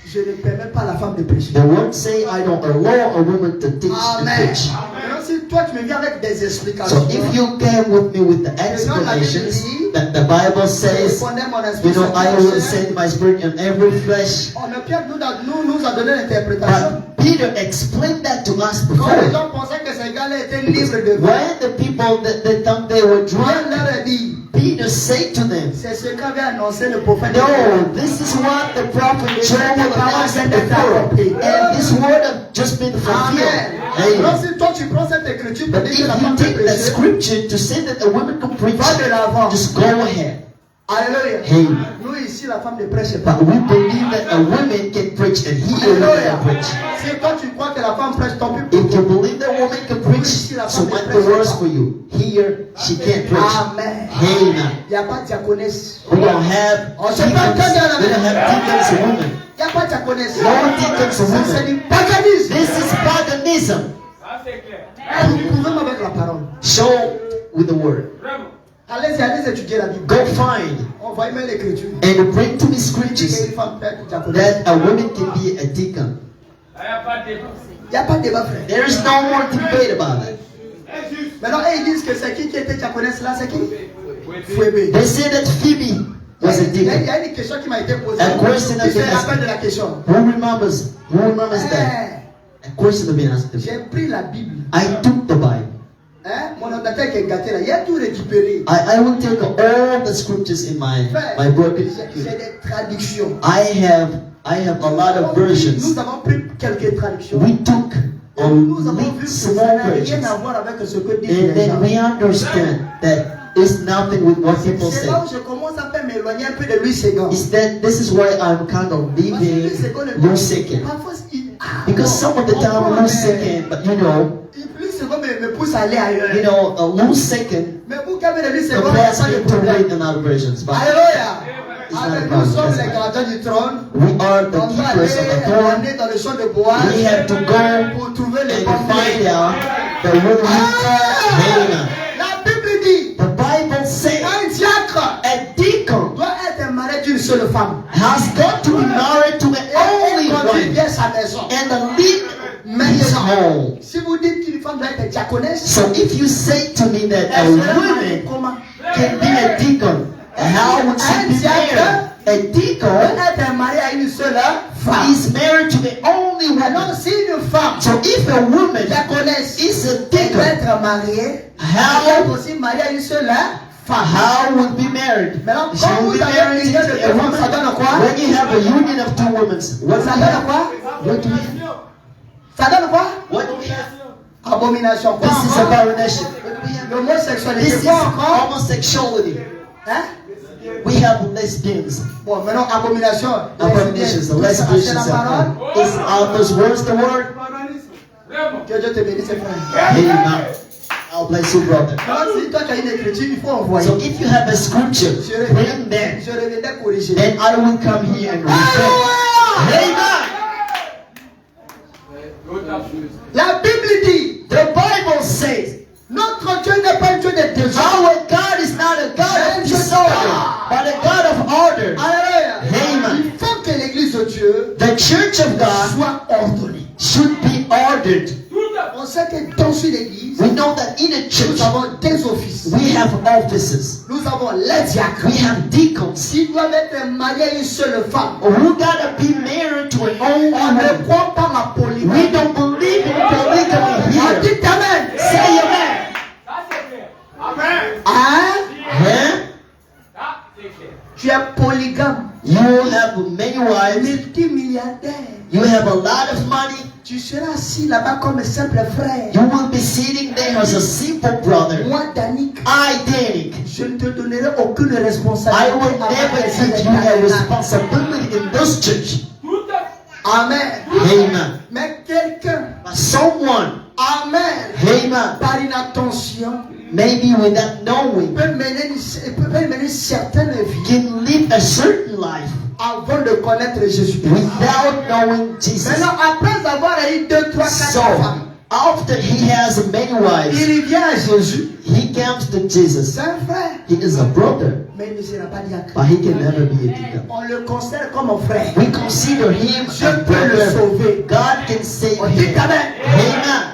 Je ne permets pas à la femme de prêcher. The word say, I don't allow a woman to teach and Amen. preach. Maintenant, si toi tu me viens avec des explications, So if you came with me with the explanations that the Bible je says, répondais mon esprit. you know, sur I toute will chair. send my spirit in every flesh. Oh, mais Pierre nous a donné l'interprétation. But Peter explained that to us Quand les before. gens pensaient que ces gars-là étaient libres de vin, When the people that they thought they were Dieu drunk, leur a dit, Peter said to them, c'est ce qu'avait annoncé le prophète. no, this is what the prophet Joel announced before. And this word has just been fulfilled. Amen. Alors Amen. si toi tu prends cette écriture pour But dire if que la you femme peut take that prêcher, scripture to say that a woman can preach, va de l'avant. just go ahead. Alléluia. Amen. Nous ici, la femme ne prêche pas. But we believe that a woman can preach and he will Alléluia. can preach. Si toi tu crois que la femme prêche, tant pis. If you believe that a woman can preach, so much the worse for you. Here, she can't preach. Amen. Amen. Il n'y a pas de diaconesse. We don't have deacons. We don't have deacons and women. Il n'y a pas de diaconesse. No deacons and Ça c'est women. du paganisme. This is paganism. Prouvez-moi avec la parole. Show with the word. Allez étudier la Bible. Go find. On Envoyez-moi l'écriture. and to bring to me Une scriptures femme peut être diaconesse. that a woman can be a deacon. Il n'y a pas de débat, frère. There is no more debate about it. Maintenant, ils disent que c'est qui était diaconesse là, c'est qui? Fouébé. They say that Phoebe was a Il y deacon. a une question qui m'a été posée. A question Qui se has been rappelle de la asked. question? Who remembers? Who remembers that? Eh, A question has been asked. j'ai pris la Bible. I took the Bible. Hein? Mon ordinateur qui est gâté là, il a tout récupéré. I will take all the scriptures in my broken J'ai computer. des traductions. I have a lot of versions. Nous avons pris quelques traductions. We took Nous avons vu only que ça small n'a rien versions. à voir avec ce que disent And les gens. then we understand that it's nothing with what people C'est say. là où je commence à faire m'éloigner un peu de Louis II. Is that this is why I'm kind of Parce que leaving Louis II, Louis II. parfois, Because some of the time Louis II, but you know, Louis II me pousse à aller ailleurs. Louis II, Mais vous qui avez le Louis II, the il n'y a past pas de people problème. read in other versions. But Alléluia. It's not Avec a nous sommes problem. les gardiens du trône. we are the On va keepers of the aller throne. aller dans le champ de bois We have to go pour trouver les and find pamphlets. out the woman. Amen. La Bible dit The Bible says un diacre a deacon doit être marié d'une seule femme. has got to be married to an only Et conduire one bien sa maison. and to lead his Maintenant, home. si vous dites qu'une femme doit être diaconesse, So if you say to me that a elle sera mariée woman comment? can be a deacon, how would she be married? A Doit deacon être mariée à une seule femme. is married to the only Maintenant, woman. si une femme So if a woman diaconesse is a elle doit deacon, être mariée, elle doit how aussi mariée à une seule femme. how would be married? Maintenant, She quand will vous be avez married une union de to deux a femmes, woman. ça donne quoi? When you have a union of two women, what do Ça we donne have? quoi? What do we have? Ça donne quoi? What do we have? Abomination. Quoi This is encore? abomination. What do we have? L'homosexualité. This is Quoi encore? homosexuality. Hein? We have lesbians. Bon, maintenant, abomination. Abominations, the C'est lesbians. la parole. Is are those words the word? Que Dieu te bénisse, frère. Amen. I'll bless you, brother. Alors, si toi tu as une écriture, il faut envoyer. So if you have a scripture, Je bring them. reviendrai corriger. Then I will come here and repent. Alléluia! Amen. La Bible dit, The Bible says, notre Dieu n'est pas un Dieu de désordre. our God is not a God of disorder, but a God of order. Alléluia! Amen. Il faut que l'église de Dieu The church of God soit ordonnée. should be ordered. On sait que dans une église, We know that in a church, nous avons des offices. we have offices. Nous avons les diacres. We have deacons S'ils doivent être mariés à une seule femme, who gotta be married to an only on ne woman. croit pas la polygamie. We don't believe in polygamy On here. dit amen. Say amen. Hein? Huh? Tu es polygame. You have many wives. Multimilliardaire. You have a lot of money. Tu seras assis là-bas comme un simple frère. You will be sitting there as a simple brother. Moi, Danick, Identical. je ne te donnerai aucune responsabilité. I will avant never que give ça you a t'arrive. responsibility in this church. Amen. Amen. Mais quelqu'un, But someone, amen, amen, par inattention, maybe without knowing, peut mener certaines vies can live a certain life avant de connaître Jésus-Christ. without knowing Jesus. Maintenant, après avoir eu 2, 3, 4 So, femmes, after he has many wives, il vient à Jésus. he comes to Jesus. C'est un frère, He is a brother, mais il ne sera pas diacre. but he can never be a deacon. On le considère comme un frère. We consider him Je a peux le brother. sauver. God can save On dit him. amen. Amen.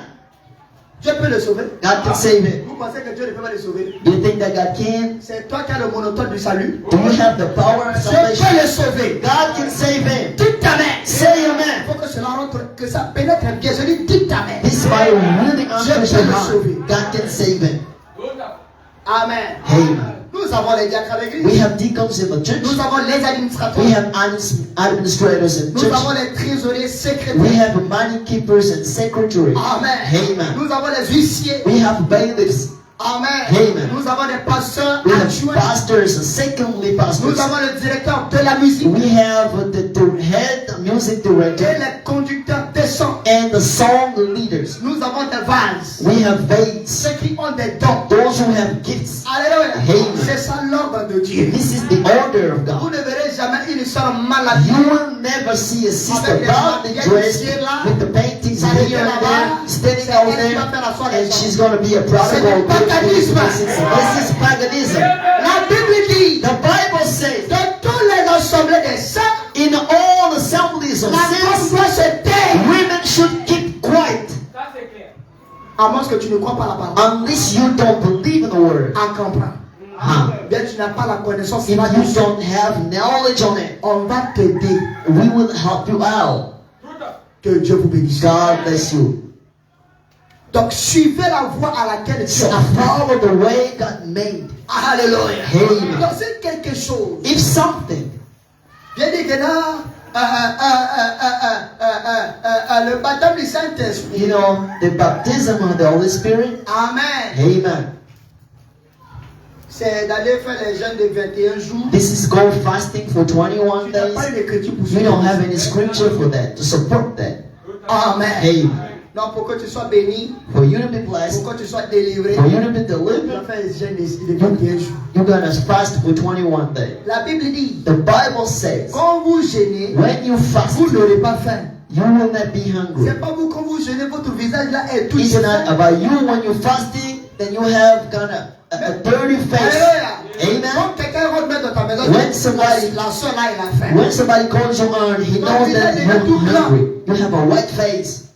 Je peux le sauver. God can save him. Vous pensez que Dieu ne peut pas le sauver? Do you think that God can? C'est toi qui as le monopole du salut. Do you have the power of Je salvation? peux le sauver. God can save him. Dites amen. Say Il amen. faut que cela rentre, que ça pénètre bien. Je dis dites amen. This Bible really enters your peux le heart. sauver. God can save him. Amen. Amen. Nous avons les diacres à We l'église. have deacons in the church. Nous avons les administrateurs. We have administrators in Nous church. avons les trésoriers We secrétaires. have money keepers and secretaries. Amen. Amen. Nous avons les huissiers. We have bailiffs. Amen. Amen. Nous avons des pasteurs We have adjoints. pastors and secondly Nous pastors. avons le directeur de la musique We have the head music et director les conducteurs de son. and the song leaders. Nous avons des vases. We have vase. Ceux qui ont des dons. Those who have gifts. Alléluia. Amen. C'est ça l'ordre de Dieu. This is the order of Vous God. ne verrez jamais une sœur malade. You will never see a sister badly dressed with the paintings here and there, standing out there, and she's going to be a prodigal. This is paganism. La Bible dit, The Bible says, À moins que tu ne crois pas la parole. unless you don't believe in the word. À comprendre. Bien, tu n'as pas la connaissance. If you don't have knowledge on it, On va t'aider. we will help you out. Que Dieu vous bénisse. God bless you. Donc, suivez la voie à laquelle Dieu So a fait. follow the way God made. Alléluia. Amen. Donc, c'est quelque chose. If something, Bien dit que là, le baptême du Saint-Esprit. you know, the baptism of the Holy Spirit, Amen. amen. C'est d'aller faire les jeûnes de 21 jours. This is go fasting for 21 Tu n'as days. pas une écriture pour You don't have any scripture for that, to support that. Amen. Amen. Donc, pour que tu sois béni, For you to be blessed, pour que tu sois délivré, for you to be tu vas delivered, faire les jeûnes de 21 jours. you're going to fast for 21 days. La Bible dit, The Bible says, quand vous jeûnez, when you fast, vous n'aurez pas faim. you will not be hungry. C'est pas vous quand vous jeûnez, votre visage là est tout It's not faim. about you when you're fasting, then you have kind of a dirty face. Alléluia. Amen. Quand quelqu'un rentre même dans ta maison, When somebody- la soeur là, il a faim. When somebody calls you on, he knows that you're hungry. You have a white face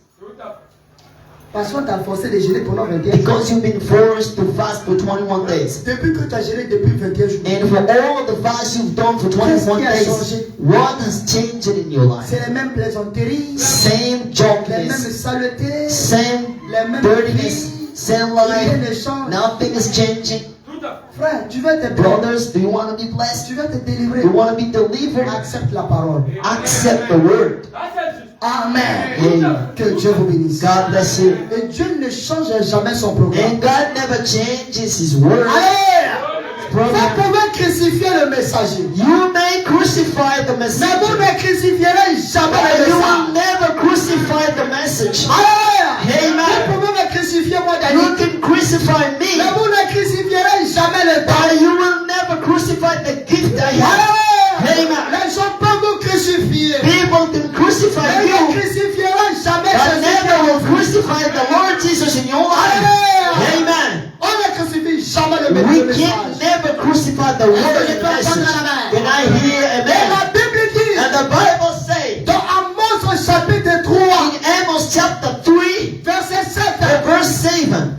Parce qu'on t'a forcé de jeûner pendant 21 jours. because you've been forced to fast for 21 days. Depuis que tu as jeûné depuis 21 jours, And for all the fast you've done for 21 days, what has changed in your life? c'est les mêmes plaisanteries, Same les mêmes jokeness, saletés, same les mêmes dirtiness, same rien life. ne change. Nothing is changing. Frère, tu vas te Brothers, do you want to be blessed? tu vas te délivrer. You want to be delivered? Accepte la parole. Accept the word. Amen. Amen. Que Dieu vous bénisse. God bless you. Et Dieu ne change jamais son programme. And God never changes His word. Alléluia. Vous Program. pouvez crucifier le messager. You may crucify the Mais vous messenger, ne crucifierez jamais but le you message. will never crucify the message. Alléluia. Amen. Vous pouvez me crucifier moi You Daniel. can crucify me, Mais vous ne crucifierez jamais le temps. but you will never crucify the gift I have. Alléluia. Amen. Les gens peuvent vous crucifier. People can crucify Mais ne you, crucifieront jamais but never will Jésus. crucify the Lord Jesus in your life. Alléluia. Amen. On ne crucifie jamais le We message. can never crucify the word and message. Can I hear Et amen? la Bible dit And the Bible says dans Amos au chapitre 3, in Amos chapter 3, verset 7. verse 7.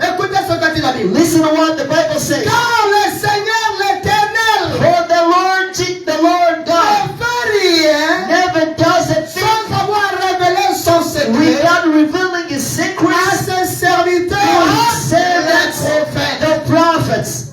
Écoutez ce que dit la Bible. Listen to what the Bible says. Car le Seigneur l'éternel For the Lord ne God fait rien never does a thing sans avoir révélé son secret without revealing His à secrets ses serviteurs to His les servants, prophètes. the prophets.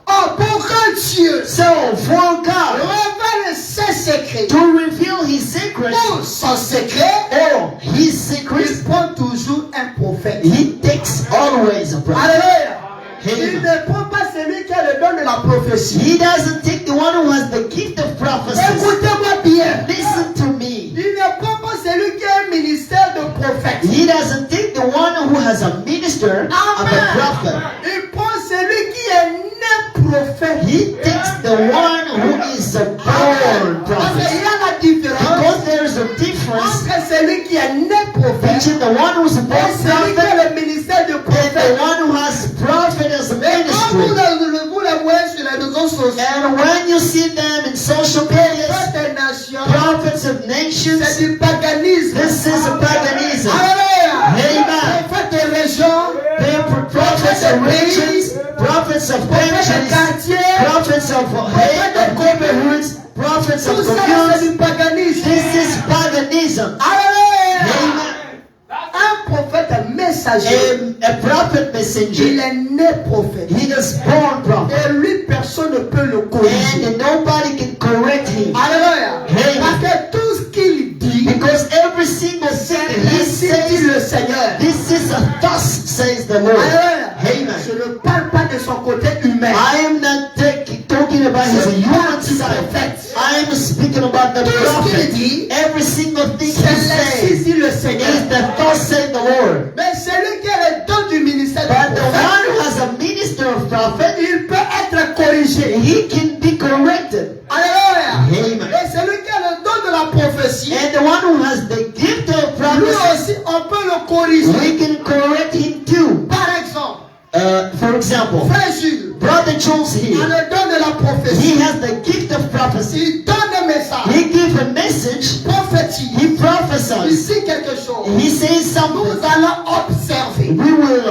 Oh, pour que Dieu So, for God révèle ses secrets to reveal His secrets ou son secret, or His il secrets, prend toujours un prophète. He takes always a prophet. Alléluia. Il Amen. ne prend pas celui qui a le don de la prophétie. He doesn't take the one who has the gift of prophecy. Écoutez-moi bien. Listen to me. Il ne prend pas celui qui a un ministère de prophète. He doesn't take the one who has a minister of a prophet. Il prend celui qui est né prophète. He takes the one who is a born Parce qu'il prophet. y a la différence Because there's a difference entre celui qui est né prophète between the one who's a et born celui qui prophet a le ministère de and the prophète. one who has prophet as a Et quand vous ministry. les voyez sur les réseaux sociaux, And when you see them in social media, prophètes des nations, prophets of c'est nations, du paganisme. this is a paganism. Alléluia. Amen. Prophètes des régions, They're prophets of regions, prophets of prophètes des countries, quartiers, prophets of neighborhoods, prophets of tout ça c'est communes. du paganisme. This is paganism. Alléluia. Amen. Un prophète messager, A prophet il messenger, est né prophète. he is born prophet. Et lui, personne ne peut le corriger. And nobody can correct him. Alléluia. Amen. Parce que tout ce qu'il dit, Because every single c'est thing he ainsi dit le says, Seigneur. this is a thus says the Lord. Alléluia. Amen. Je ne parle pas de son côté humain. I am not talking about his human side. I am speaking about the Tout ce qu'il prophet. dit, Every single thing he c'est ainsi says dit le is Seigneur. the thus says the Lord. Mais celui qui a le don du ministère But du the one prophète, who has a minister of prophet, il peut être corrigé. he can be corrected. Alléluia. Amen. Et celui qui a le don de la prophétie, And the one who has the gift of lui prophecy, aussi, on peut le corriger. we can correct him too. Par exemple, For example, Frère Jules Brother Jules a here, le don de la prophétie. he has the gift of prophecy. Il donne un message He gives a message, prophétique. he Il prophesies, dit quelque chose. he says Nous something. allons observer. We will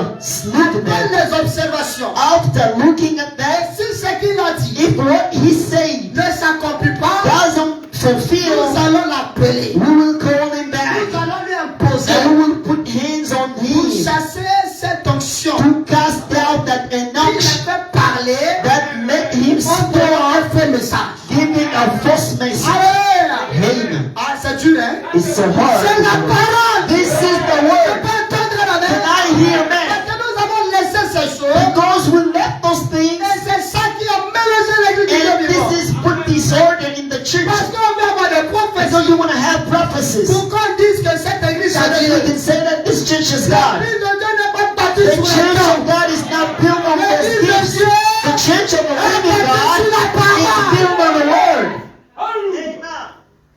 fulfill, nous allons l'appeler. we will call him Nous back. allons lui imposer And we will put hands on pour him chasser cette onction to cast out that qui le anointing fait parler that made him pour speak, un faux message. giving a false message. Alléluia. Amen. Ah, c'est dur, hein? It's so hard. C'est la parole. This is the Tu word. peux entendre la Can même. I hear man? Parce que nous avons laissé ces choses. Because we left those things, Et c'est ça qui a mélangé l'église du Dieu and vivant. this is put disorder in the church. Parce qu'on veut avoir des Because prophéties. you want to have prophecies, so Pour qu'on dise que cette église a that you Dieu. can say that this church is God. L'église de Dieu n'est pas bâtie The sur church les of temps. God is not built on those L'église de gifts. Dieu The church of the living God is built on the word.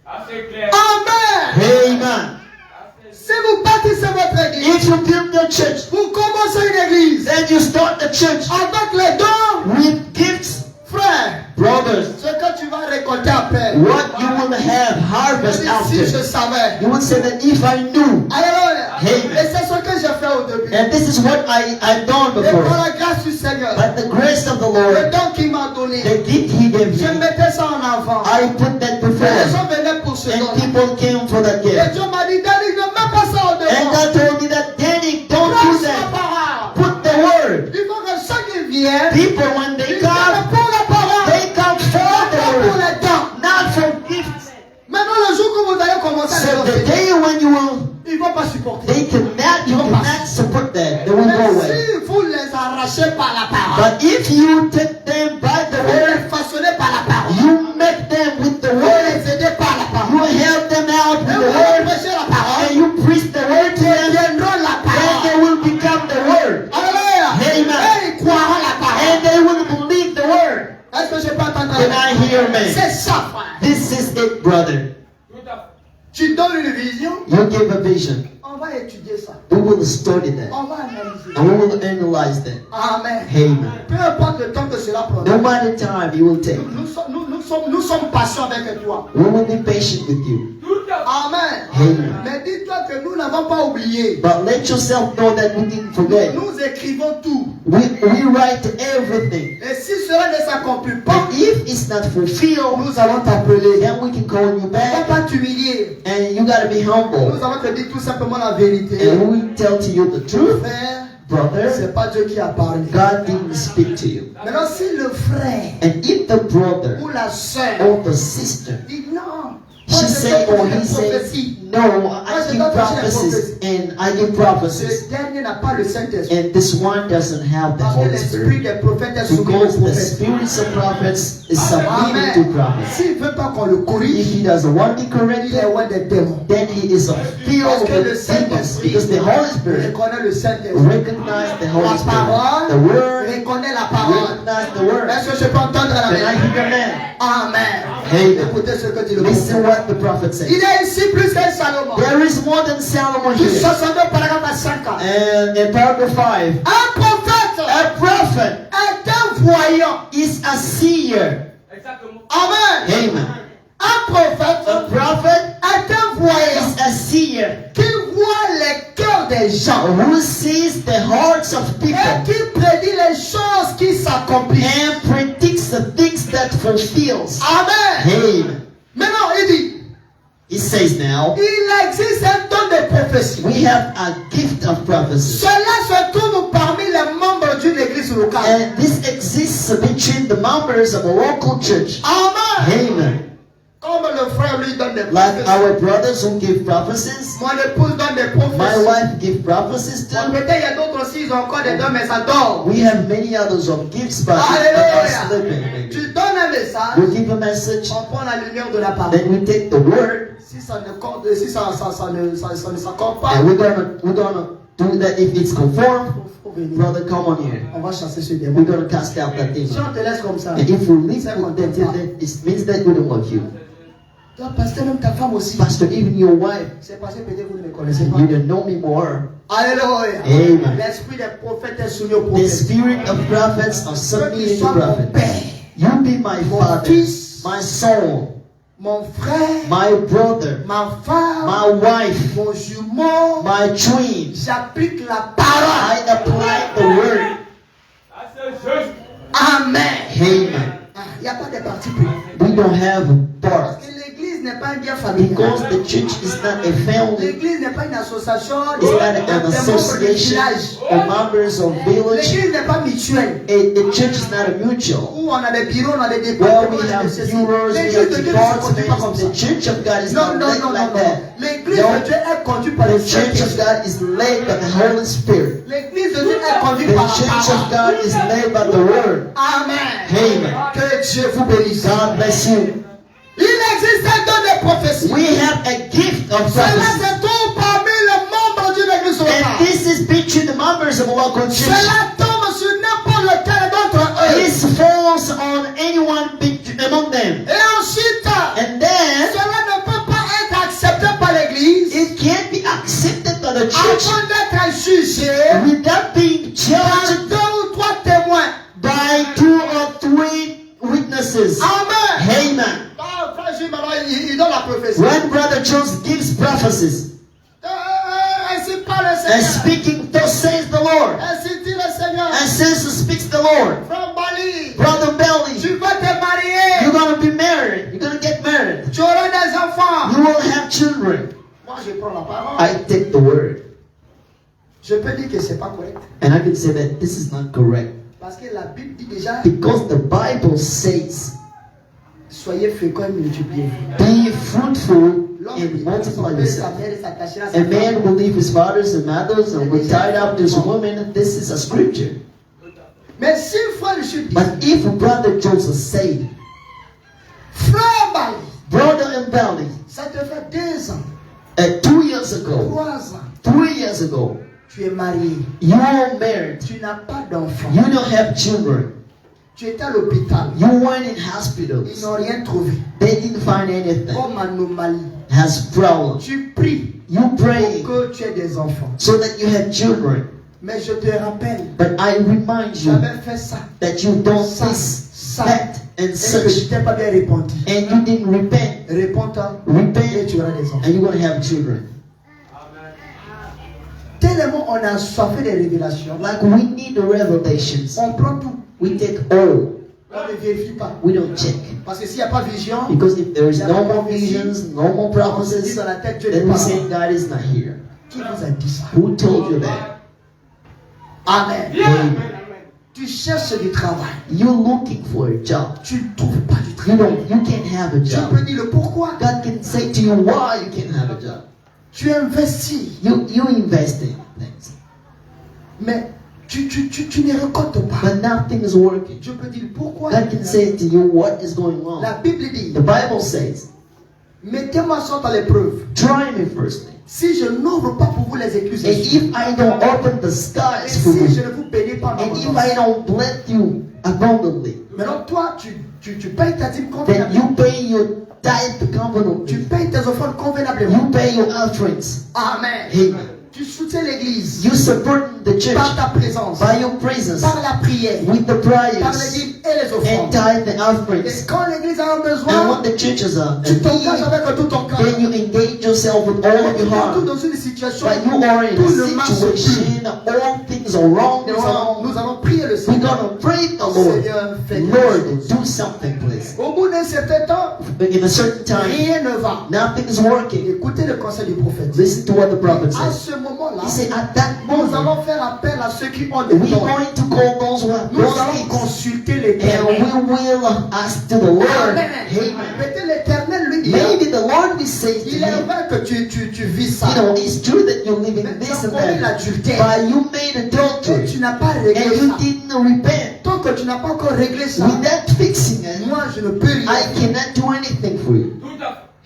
Amen. Amen. Si vous bâtissez votre église, If you build the church, vous commencez une église then you start the church avec les dons, with gifts, frère. brothers. Ce que tu vas récolter après. What you will have harvest Si je after. savais. You will say that if I knew, Alléluia. Amen. Et c'est ce que j'ai fait au début. and this is what I done Et par before. la grâce du Seigneur, But the grace of the le Lord, don qu'il m'a donné, the gift He gave je me, mettais ça en avant. I put that Et les before, gens venaient pour ce and don. people came for that Et gift. Dieu m'a dit, Danny, ne mets pas ça au And devant. God told me that, Danny, don't do Prêche la that. parole. Put the word. Il faut que ceux qui viennent, People, when they ils viennent come, pour la parole, they come for pas the pour word, les dons. not for gifts. Maintenant, le jour que vous allez commencer à So les the donner, day when you will, ils ne vont pas supporter. you cannot support that. They will go Mais away. si vous les arrachez par la parole, But if you take them by the vous word, les façonnez par la parole, you make them with the vous word, les aidez par la you parole, help them out et with vous the leur word, prêchez la parole, and you preach the word to ils them, viendront la then they parole. will become the word. Alléluia. Amen. Et ils croiront la parole. And they will believe the word. Est-ce que je peux entendre Can I hear me? C'est ça, frère. This is it, brother. Tu donnes une vision, You give a vision. on va étudier ça. We will study that. On va analyser. And we will analyze that. Amen. Amen. Peu importe le temps que cela prendra. No matter time you will take, Nous sommes patients avec toi. we will be patient with you. Amen. Amen. Mais dis-toi que nous n'avons pas oublié. But let yourself know that we didn't forget. Nous écrivons tout. We write everything. Et si cela ne s'accomplit pas, And if it's not fulfilled, nous allons t'appeler. then we can call you On ne va back. pas t'humilier. And you gotta be Nous humble. allons te dire tout simplement la vérité. And we will tell to you the truth. Frère, Brother, c'est pas Dieu qui a parlé. God didn't speak to you. Maintenant, si le frère And if the brother ou la sœur or the sister, dit non, she moi, je say dois or toucher he la says, prophétie. no, I give prophecies and I give prophecies. Ce dernier n'a pas le Saint-Esprit. And this one doesn't have the Parce que Holy l'esprit Spirit. des prophètes est soumis aux Because the prophètes. spirits of prophets is submitted to Amen. prophets. S'il ne veut pas qu'on le If corrige, he doesn't want to be il est corrected, loin des démons. then he is Parce filled que le with demons. Saint-Esprit Because the Holy Spirit reconnaît le Saint-Esprit. recognize the Holy La Spirit. parole The word reconnaît la parole. recognize the word. Est-ce que je peux entendre la Can I vérité? hear man? Amen. Amen. Écoutez ce que dit le Listen prophète. what the prophet says. Il est ici plus qu'un Salomon. There is more than Solomon Du here. 62 paragraphe à 50. And in paragraph 5, Un prophète a prophet est un voyant. is a seer. Amen. Amen. Un prophète A prophet est un voyant is a seer qui voit les cœurs des gens who sees the hearts of et people qui prédit les choses qui s'accomplissent. and predicts the things that fulfills. Amen. Amen. Maintenant, il dit, He says now, il existe un don de prophétie. we have a gift of prophecy. Cela se trouve parmi les membres d'une église locale. And this exists between the members of a local church. Amen. Amen. Comme le frère lui donne des Like prophéties. our brothers who give prophecies, Mon épouse donne des my prophéties. wife give prophecies Bon, too. peut-être il y a d'autres aussi, ils ont encore des dons, mais ça dort. We have many others of gifts, but they are Alléluia. sleeping. maybe. Tu donnes un message, We give a message, on prend la lumière de la parole. then we take the word, Si ça ne corde, si ça ne s'accorde pas, and we're gonna do that if it's conformed. faut venir. Brother, come on here. On va chasser ce We're démon. gonna cast out that Si demon. on te laisse comme ça, And if we leave c'est with qu'on that, t'aime pas. then it means that we don't love you. Toi, pasteur, même ta femme aussi. Pastor, even your wife, C'est parce que peut-être vous ne me connaissez pas. you don't know me more. Alléluia. Amen. L'esprit des prophètes est soumis aux The prophètes. spirit of prophets are Que tu submitted to sois mon prophets. père, You be my mon father, fils, my soul, mon frère, my brother, ma femme, my wife, mon jumeau. my twin. J'applique la I parole. apply the word. Amen. Amen. Il n'y a pas de parti pris. We don't have Parce part. que l'église l'église n'est pas un bien familial. Because the church is not a family, L'église n'est pas une association it's not de an membres de association village. of members of village. L'église n'est pas mutuelle. The church is not a mutual. Où on a des bureaux, on a des Where départements, we on a have des ceci. bureaux, we L'église have de Dieu ne se conduit pas comme departments. ça. The church of God is Non, not non, led non, non, like non. that. L'église No. de Dieu est conduite par The le church of Saint-Esprit. God is led by the Holy Spirit. L'église de Dieu est The conduite par church la of parole. God is led by the word. Amen. Amen. Que Dieu vous bénisse. God bless you. Il existe un don de prophétie. We have a gift of Cela prophecy. se trouve parmi les membres d'une église locale. And this is between the members of a local church. Cela tombe sur n'importe lequel d'entre eux. This falls on anyone among them. Et ensuite, And then cela ne peut pas être accepté par l'église it can't be accepted by the church avant d'être jugé without being par judged 2 ou 3 témoins. by 2 or 3 witnesses. Amen. Amen. Ah, frère Gilles, maintenant, il donne la prophétie. When Brother Jones gives prophecies Ainsi parle le and Seigneur. speaking, thus says the Lord, Ainsi dit le Seigneur. and says speaks the Lord, Frère Bali, Brother Belly, tu vas te marier. you're gonna be married. You're gonna get married. Tu auras des enfants. You will have children. Moi, je prends la parole. I take the word, Je peux dire que c'est pas correct. and I can say that this is not correct Parce que la Bible dit déjà, because the Bible says, soyez féconds et multipliez. "Be fruitful L'homme and qui multiply son père et sa yourself." mère et s'attachera à sa A femme. man will leave his fathers and mothers and will tie up this woman. This is a scripture. Mais si frère Jude dit, But if Brother Joseph said, frère Bali, Brother and Belly, ça te fait 2 ans, 2 years ago, 3 ans, 3 years ago, tu es marié, you are married, tu n'as pas d'enfant, you don't have children, tu étais à l'hôpital, you went in ils hospitals, n'ont rien trouvé, they didn't find anything, comme anomalie. has problems. Tu pries You pour pray que tu aies des enfants. so that you have children. Mais je te rappelle, But I remind you j'avais fait ça, that you don't ça, this, ça, that, and et que such, tu t'es pas bien répondu. and you didn't repent. Réponds-toi et Repent, tu auras des enfants. and you're going to have children. Tellement on a soif des révélations, Like we need the revelations. on prend tout, We take all. on ne vérifie pas. We don't check. Parce que s'il n'y a pas de vision, Because if there is no more visions, no more on se dit prophecies, dans la tête, Dieu n'est then we pas say là. God is not here. Qui vous a dit ça? Who told you that? Amen. Amen. Tu cherches du travail, You're looking for a job. tu ne trouves pas du You travail. don't. You can't have a Je job. peux dire le pourquoi. God can say to you why you can't have a job. Tu investis, You invest in things, mais tu ne récoltes pas. but nothing is working. Je peux dire pourquoi. God can say to you what is going La on. Bible dit, The Bible says, mettez-moi sorte à l'épreuve. "Try me firstly, Si je n'ouvre pas pour vous les écluses, and if I don't open the et skies for si je you, ne vous bénis pas en and if abondance. I don't bless you abundantly, Maintenant, toi, tu payes ta dîme then convenablement. you pay your tithe Tu convenably. payes tes offrandes convenablement. You pay your offerings. Amen. Amen. Tu soutiens l'église You support the church par ta présence, by your presence, par la prière, with the par les prayers dîmes et les and offrandes. tithe and Et offerings. quand l'église a un And besoin, when the churches are tu in t'engages need, avec tout ton cœur. then you engage yourself with all of your Partout heart. dans une situation, But you are in tout ne a marche plus. situation, all things are wrong. Nous allons prier le We're Seigneur. gonna pray the Lord. Seigneur, fais quelque Lord, chose. do something, please. Au bout d'un certain temps, In a certain time, rien ne va. nothing's working. Écoutez le conseil du prophète. Listen to what the prophet À says. ce moment-là, He said, at that nous moment, allons faire appel à ceux qui ont des we're dons. going to call those who have Nous allons those things, consulter and l'Éternel. we will ask to the Lord. Amen. Amen. Peut-être l'Éternel lui dit, Maybe the Lord will say to il est him, vrai que tu vis ça. you know, it's true that you're living Mais tu this as and commis that, l'adultère. but you made Et adultery tu n'as pas and réglé you ça. didn't repent. Tant que tu n'as pas encore réglé ça, Without fixing it, moi je ne peux rien. I cannot do anything for you.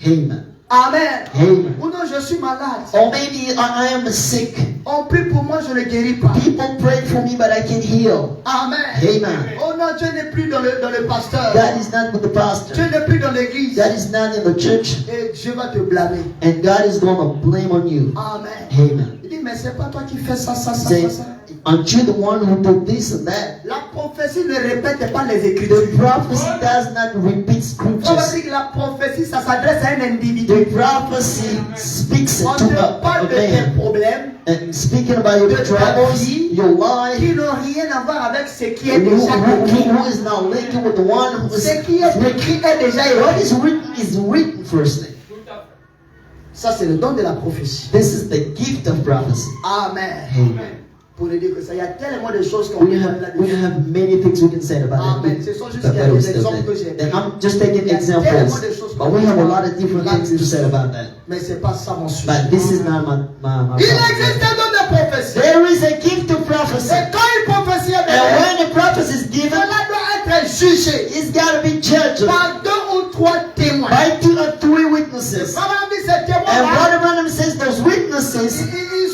Amen. Amen. Amen. Ou non, je suis malade. Or maybe I am sick. On prie pour moi, je ne guéris pas. People pray for me, but I can't heal. Amen. Amen. Oh non, Dieu n'est plus dans le pasteur. God is not with the pastor. Dieu n'est plus dans l'église. God is not in the church. Et Dieu va te blâmer. And God is going to blame on you. Amen. Amen. Il dit, mais c'est pas toi qui fais ça, ça, ça, Say, ça, ça. aren't you the one who did this and that? La prophétie ne répète pas les The écritures. prophecy does not repeat On va scriptures. dire que la prophétie, ça s'adresse à un individu. The prophecy speaks On to te a parle de tes man. problèmes And speaking about your de ta troubles, vie, your life, qui n'ont rien à voir avec ce qui est who déjà écrit. is now linking with the one who is Ce qui est written. écrit est déjà What écrit. is written is written firstly. Ça, c'est le don de la prophétie. This is the gift of prophecy. Amen. Amen. Pour le dire que ça, il y a tellement de choses qu'on peut We dire have là-dessus. many things we can say about Amen. it. Ce sont juste But that was quelques still exemples que there. j'ai. And I'm just taking Il y a tellement de examples, choses but we have a lot of different things to say about that. Mais c'est pas ça mon sujet. But this is not my Il problem. existe un don de prophétie. There is a gift of prophecy. Et quand une prophétie est And donnée, when a prophecy is given, cela doit être jugé it's got to be judged par 2 ou 3 témoins. by 2 or 3 witnesses. Maman dit ces And témoins-là, Brother Branham says those witnesses,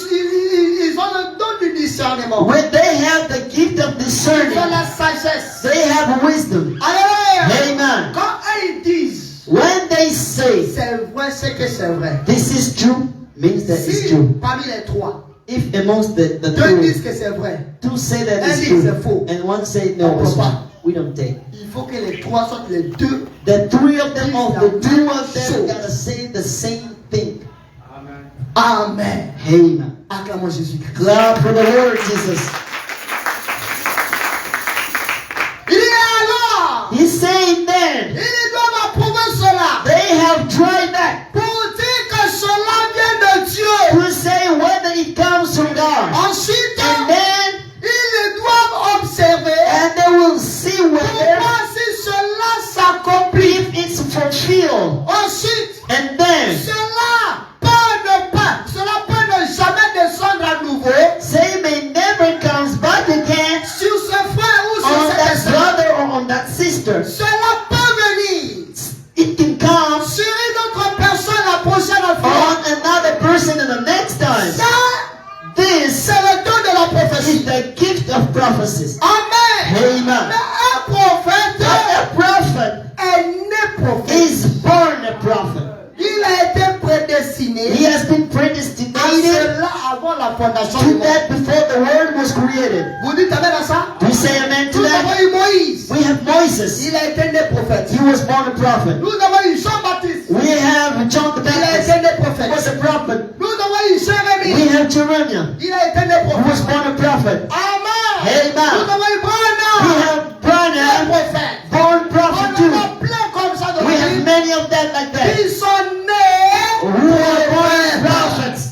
ils ont le don du discernement. when they have the gift of Ils discerning, ont la sagesse. they have wisdom. Alléluia. Amen. Quand ils disent When they say c'est vrai, c'est que c'est vrai. this is true, means that it's Si true. parmi les 3, If amongst the 2 disent three, que c'est vrai, 2 say that Un it's dit true, c'est faux. and one say no, it's not, we don't take. il faut que les 3 sortent les 2. The 3 of them, Please, of the 2 of so- them, gotta say the same thing. Amen. Amen. Acclamons Jésus-Christ. Clap for the Lord Jesus. Il est alors, He's saying then, ils doivent approuver cela they have tried that pour dire que cela vient de Dieu. to say whether it comes from God. Ensuite, And then, ils doivent observer and they will see pour whether voir si cela s'accomplit. if it's fulfilled. Ensuite, And then, cela peut ne jamais descendre à nouveau say may never comes back again sur ce frère ou sur on that cette sœur. brother or on that sister. Cela peut venir It can come sur une autre personne la prochaine fois. on another person in the next time. Ça, This c'est le don de la is prophétie. the gift of prophecies. Amen. Amen. Mais un prophète A prophet est né prophète. is born a prophet. Il a été He prédestiné has been à predestinated cela avant la fondation du to monde. that before the world was created. Vous dites amen à ça? Do you say amen to Nous avons that? eu Moïse. We have Moses. Il a été né prophète. He was born a prophet. Nous avons eu Jean-Baptiste. We have John the Il a Baptist. été né He prophète. was a prophet. Nous avons eu We Jérémie. have Jeremiah. Il a été né He was prophète. born a prophet. Amen. Amen. Nous avons eu We Branham. have Un Branham, prophète. born On prophet en too. a plein comme ça dans We la have Bible. many of that like that. Ils sont nés Who are born prophets.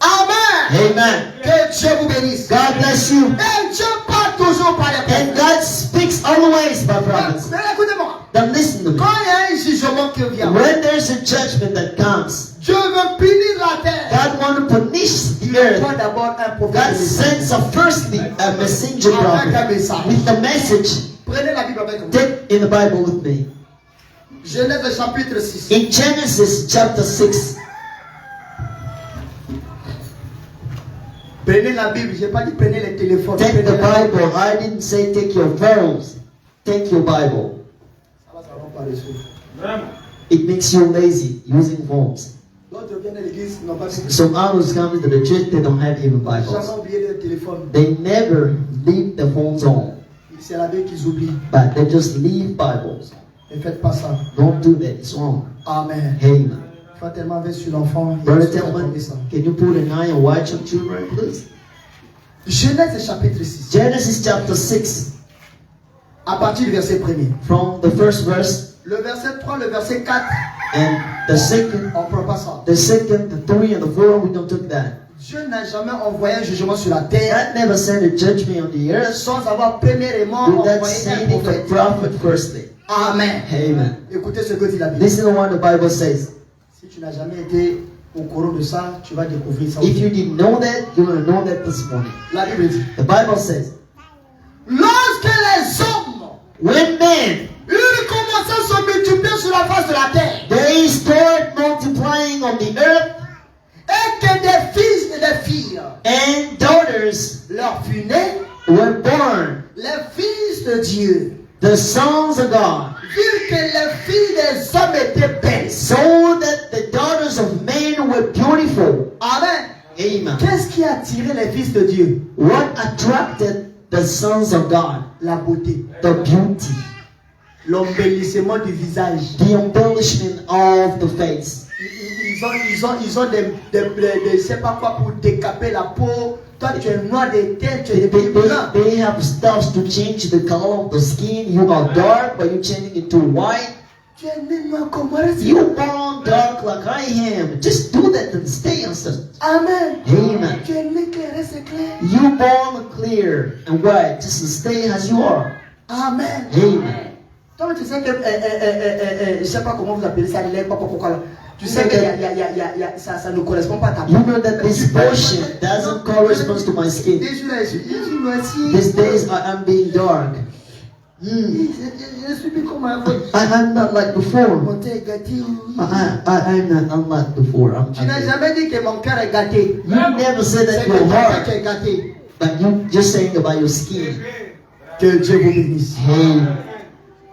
Amen. Amen. Que Dieu vous bénisse. God bless you. Et Dieu parle toujours par les And prophètes. God speaks always by prophets. Mais écoutez-moi. Then listen to me. Quand il y a un jugement qui vient, When there's a judgment that comes, Dieu veut punir la terre. God wants to punish the Il earth. envoie d'abord un God prophète. sends firstly a messenger Avec un prophet message. with the message. Prenez la Bible avec moi. Take in the Bible with me. Genèse chapitre 6. In Genesis chapter 6, Prenez la Bible. Je n'ai pas dit prenez les téléphones. take the Prenez la Bible. Bible. I didn't say take your phones. Take your Bible. Ça va pas résoudre. It makes you lazy using phones. D'autres viennent à l'église, ils n'ont pas Bible. Some others come to the church, they don't have even Jamais Bibles. oublié le téléphone. They never leave the phones on, C'est la Bible qu'ils oublient. but they just leave Bibles. Ne faites pas ça. Don't do that. It's wrong. Amen. Amen. Fatalement, veille sur l'enfant. Brother Il faut Telman, attendre ça. can you put an eye and watch your children, please? Genèse chapitre 6. Genesis chapter 6, À partir du verset 1er. from the first verse Le verset 3, le verset 4, and the second, on ne prend pas ça. the 3 and the 4. We don't take that. Dieu n'a jamais envoyé un jugement sur la terre God never sent a judgment on the earth sans avoir premièrement without envoyé un sending a prophète. prophet firstly. Amen. Amen. Écoutez ce que dit la Bible. Listen to what the Bible says. Si tu n'as jamais été au courant de ça, tu vas découvrir ça. If aussi. you didn't know that, you're going to know that this morning. La Bible dit. The Bible says, Lorsque les hommes when men, eurent commencé à se multiplier sur la face de la terre, they start multiplying on the earth, et que des fils et des filles and daughters leur furent nés, were born, les fils de Dieu the sons of God, virent que les filles des hommes étaient belles. so that the daughters of men were beautiful. Amen. Amen. Qu'est-ce qui a attiré les fils de Dieu? What attracted the sons of God? La beauté, The beauty, l'embellissement du visage. the embellishment of the face. Ils ont des je sais pas quoi pour décaper la peau. Toi, tu es noir de tête, tu es blanc. They have stuff to change the color of the skin. You are dark, but you're changing it to white. Tu es né noir comme moi. Reste. You born dark like I am. Just do that and stay on such. Amen. Amen. Tu es né clair, reste clair. You born clear and white. Just stay as you are. Amen. Amen. Toi, tu sais que, je ne sais pas comment vous appelez ça, les pourquoi. Tu sais que ça ne correspond pas à ta peau. You know that this portion doesn't correspond to my skin. These days I am being dark. Je ne suis plus comme avant. I'm not like before. Mon cœur est gâté. I'm not unlike before. Tu n'as jamais dit que mon cœur est gâté. You never said that C'est your que ton cœur heart, qui est gâté. but you just saying about your skin. Que Dieu vous bénisse. Hey,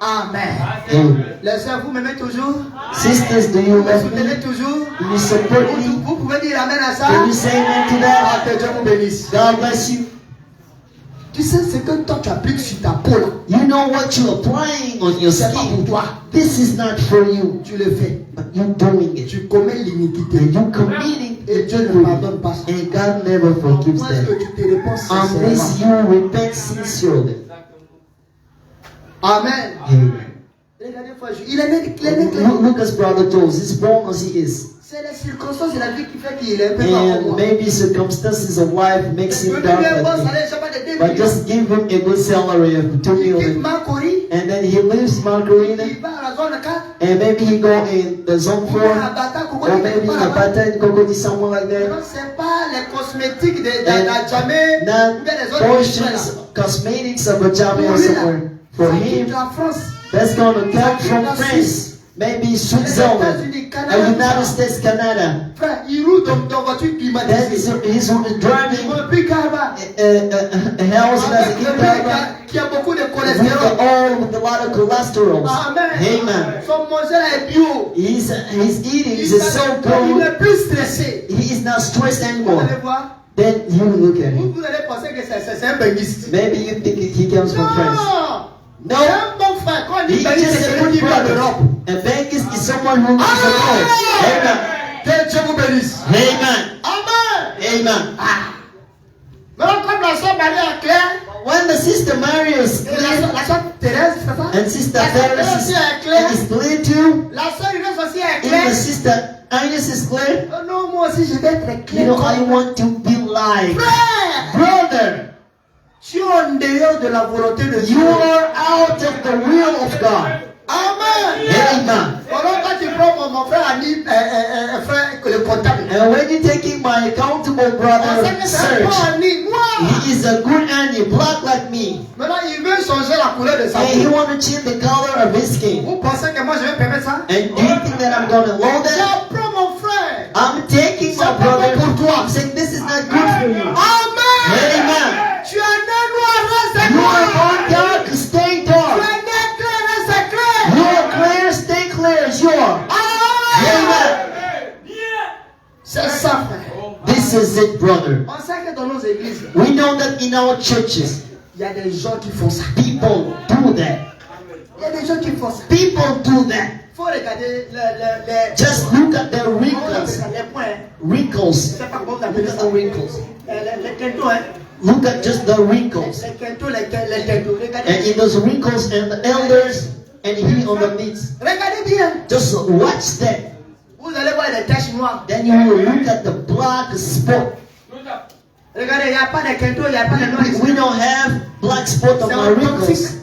Amen. hey. Les sœurs, vous m'aimez toujours? Sisters, do you Vous me love me? soutenez toujours? Do you support me? Vous pouvez dire Amen à ça? Can you say amen to Ah, that? que Dieu vous bénisse. God bless you. Tu sais ce que toi tu appliques sur ta peau là. You know what you're applying on your C'est pas pour skin. toi. This is not for you, Tu le fais. but you're doing it. Tu commets l'iniquité. And you committing Et Dieu ne pardonne pas ça. and God never forgives Moi, est-ce que that. tu te réponds Unless sincèrement? you repent sincerely. Amen. Amen. Regardez, frère, il est né clair. Look as Brother Joe, he's born as he is. C'est les circonstances de la vie qui fait qu'il est un peu pas comme And moi. maybe circumstances of life makes him dark like me. But just give him a good salary of $2 Il quitte million. Macori, And then he leaves Margarina. il va à la zone 4, And maybe he go in the zone ou 4. à Bata, Or maybe in Abata and Cocody, somewhere like that. Non, c'est pas les cosmétiques de And la Jamé, ou not bien les autres pays là. portions, cosmetics of a Jamaican or somewhere. For Ça quitte him, la France. that's going to come from France. Maybe Switzerland. Or United States, Canada. Frère, il roule dans voiture Then climatisée. he's driving Il ne plus qu'à bas. a house that has Avec a le mec qui a beaucoup de with cholestérol. the oil with a lot of cholesterol. Amen. Amen. Son manger là est bio. He's eating Il is so il good. n'est plus stressé. He is not stressed Vous anymore. allez voir. Then you look at him. Vous allez penser que c'est un benguiste. Maybe you think he comes from France. Non. C'est un bon frère. Quand on dit He's benguiste, just c'est a quelqu'un good qui vient brother. d'Europe. A Bengis is someone who lives alone. Amen. Que Dieu vous bénisse. Amen. Amen. Amen. Maintenant, comme la soeur Marie est claire, When the sister Mary is et clear, la soeur Thérèse, c'est ça? and sister La soeur Ferris aussi est claire. is clear too, La soeur Inès aussi est and the claire. sister Ines is clear, Oh non, moi aussi je vais être you clair. know, I want to be like, Frère, brother, tu es en dehors de la volonté de Dieu. you are out of the will of God. Amen. Amen. Pendant quand tu prends mon frère Annie, frère le comptable. And when you're taking my accountable brother On sait que c'est un bon Serge, Annie. Moi. he is a good Annie, black like me, Maintenant, il veut changer la couleur de sa and he peau. want to change the color of his skin. Vous pensez que moi je vais permettre ça? And do you think that I'm gonna load that? J'apprends mon frère. I'm taking my brother I'm saying this is not good for you. Amen. Amen. Tu es né noir, reste You are noir. on dark, stay Tu dark. es né clair, reste clair. You are clear, stay clear as you are. Amen. C'est ça, frère. This is it, brother. On sait que dans nos églises, We know that in our churches, il y a des gens qui font ça. people do that. Il y a des gens qui font ça. People do that. Il faut regarder les Just look at the comment on appelle wrinkles. ça, les points. Hein. Je Wrinkles. sais pas comment vous appelez Look at ça. the wrinkles. Les quintaux, hein. Look at just the wrinkles. Les quintaux, les quintaux. And Regardez. in those wrinkles and the elders and he on the midst. Regardez bien. Just watch that. Vous allez voir les taches noires. Then you will look at the black spot. Regardez, il n'y a pas de quintaux, il n'y a pas de noirs ici. We don't have black spot on our wrinkles.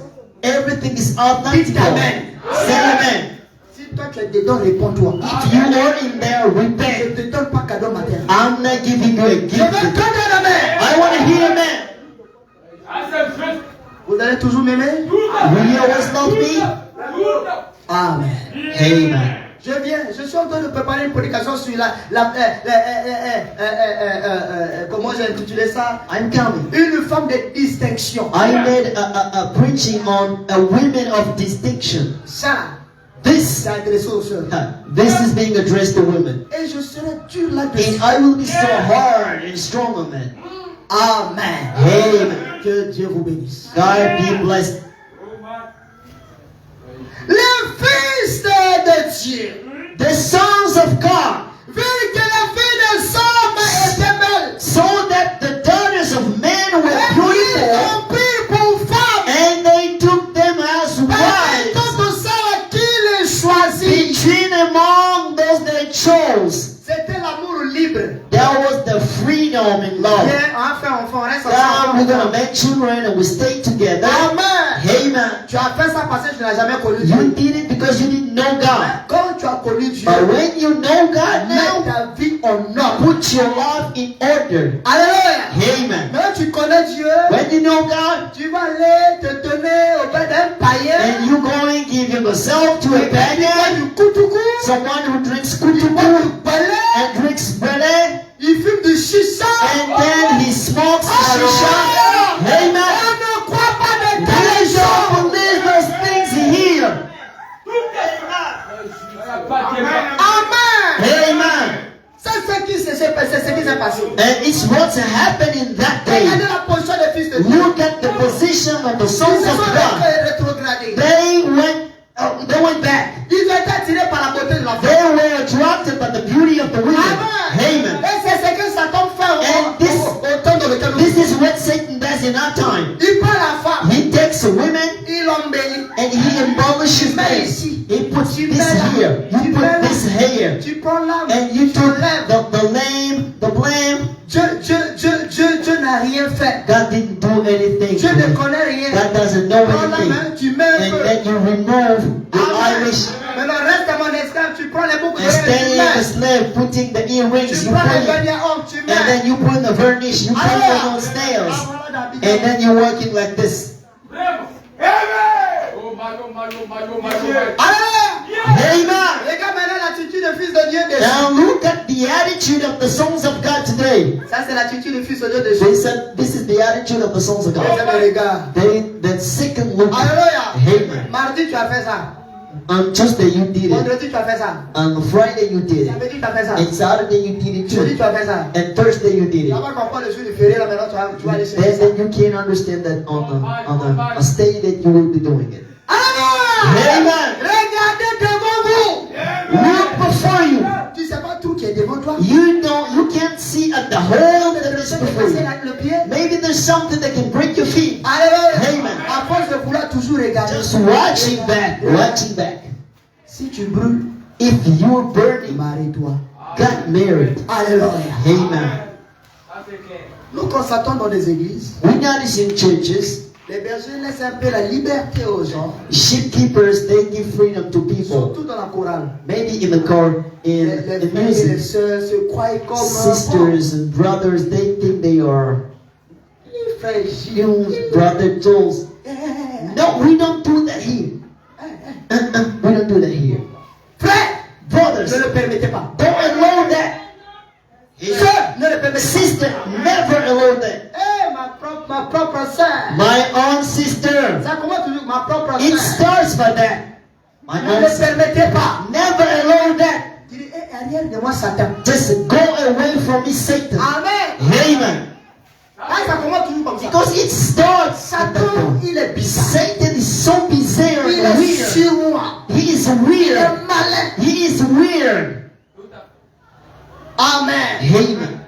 Everything is authentical. Amen. Say amen. Si toi tu es dedans, réponds-toi. If you are in there, Je ne repent. te donne pas cadeau matin. I'm not giving you a Je veux gift. donner la main. I want to hear amen. Vous allez toujours m'aimer? Will you always love me? Amen. Amen. Je suis en train de préparer une prédication sur comment j'ai intitulé ça? I'm coming. Une femme de distinction. I made a preaching on a women of distinction. Ça, This c'est adressé aux sœurs. this is being addressed to women. Et je serai dur And là-dessus. I will be so hard and strong on that. Amen. Amen. Que Dieu vous bénisse. God be blessed. Les fils de Dieu, The sons of God, vu que les filles des hommes étaient belles, so that the daughters of men were et beautiful, ils ont pris pour femmes. and they took them as Parce wives. que tout ça, qui les choisit? freedom in love. Viens, on reste God, we're ensemble. gonna make children and we stay together. Amen. Amen. Tu as fait ça parce que tu n'as jamais connu You Dieu. did it because you didn't know God. Quand tu as connu Dieu, But when you know God mets now, ta vie en ordre. put your life in order. Alléluia. Amen. Mais tu connais Dieu, When you know God, tu vas aller te donner auprès d'un païen. and you go and give yourself to a Tu bois pagan, du coutou-cou, someone who drinks tu bois du kutuku balai, and drinks bread, il fume du chicha. and then he smokes Oh, shisha. On Amen. ne croit pas de tels Please don't gens. believe those things here. Amen. Amen. C'est ce qui s'est passé. And it's what's happened in that Regardez day. la position des fils de Dieu. Look at the position of the Ils sons se of sont God. rétrogradés. They went back. Ils ont été attirés par la beauté de la They femme. were attracted by the beauty of the women. Amen. Amen. Et c'est ce que Satan fait And this- au temps dans lequel nous This vivons. is what Satan does in our time. Il prend la femme, He takes a woman il l'embellit. and he embellishes them. He puts this here. You put this here. Tu prends l'âme, And you tu took lèves. the lame, the blame. Dieu n'a rien fait. God didn't do anything. Dieu to ne him. connaît rien. God doesn't know Prends la anything. main, tu mets un And peu. then you remove the Amen. Irish Maintenant, reste à mon esclave, tu prends les boucles and d'oreilles, tu staying as a mets. slave, putting the earrings, Tu you prends put les it. vernis à ongles, tu And mets. then you put the varnish, you put it Alléluia. on nails. Ah, voilà, David. And then you're working like this. Alléluia. Amen. Regarde maintenant l'attitude de fils de Dieu de Now look at the attitude of the sons of God today. Ça, c'est l'attitude du fils de Dieu de They Jésus. said this is the attitude of the sons of God. Deuxième regard. That second look. Alléluia. Amen. Mardi, tu as fait ça. On Tuesday you did it. Vendredi, tu as fait ça. On Friday you did it. Samedi, tu as fait ça. And Saturday you did it Jeudi, too. tu as fait ça. And Thursday you did Tu it. vas pas comprendre le jour du férié, là maintenant, tu vas aller sur ça. Then you can't understand that on a state that you will be doing it. Alléluia. Amen. Regardez devant vous. Look before you. Tu sais pas tout qui est devant toi. You can't see at the whole that is Tu peux before passer you. avec le pied. Maybe there's something that can break your feet. Alléluia. Amen. À force de vouloir toujours regarder. Just watching back. Si tu brûles, If you're burning, marie-toi. get married. Alléluia. Amen. Nous constatons dans des églises, We notice in churches, les bergers laissent un peu la liberté aux gens, sheep keepers, they give freedom to people. surtout dans la chorale. Maybe in the car, Les in frères the et les music, sœurs se croient comme sisters and brothers, they think they are frère you, brother Jules. No, we don't do that here. We don't do that here. Frère, Brothers, ne le permettez pas. don't allow that. Sœur, ne le permettez pas. Sister, never allow that. Ma propre sœur. My own sister. Ça commence toujours ma propre It sœur. starts by that. My Ne own le sister. permettez pas. Never allow that. Tu dis, arrière de moi, Satan. Just go away from me, Satan. Amen. Amen. Ah, ça commence toujours comme ça. Because it starts at that Satan, point. il est bizarre. Satan is so bizarre Il and est weird. sur moi. He is Il weird. est malin. He is weird. Amen. Amen.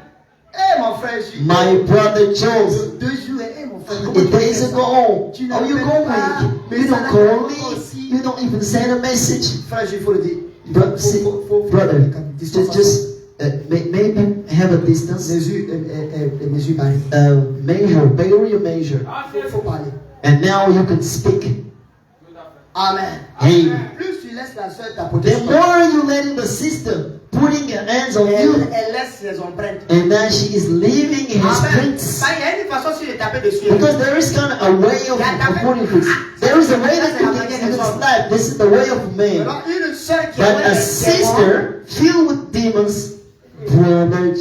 Eh, mon frère, My brother Jules, 2 jours, mon frère. comment tu days fais ça? ago, Tu are you n'appelles going? pas, mais You ça don't n'a call pas me. aussi. You don't even send a message. Frère, il faut le dire. But see, brother, just maybe have a distance. Mesure barrées. Bury your measure. Il faut parler. And now you can speak. Amen. Amen. Plus tu laisses la soeur tapoter, The more you letting the sister putting her hands on you, elle laisse ses empreintes. and now she is leaving his Amen. prints. Ça, il y a une façon si de taper dessus. Because there is kind of a way of putting things. There is a way that you can slap. This is the way of man. Alors, une soeur qui But a a sister filled with demons, brother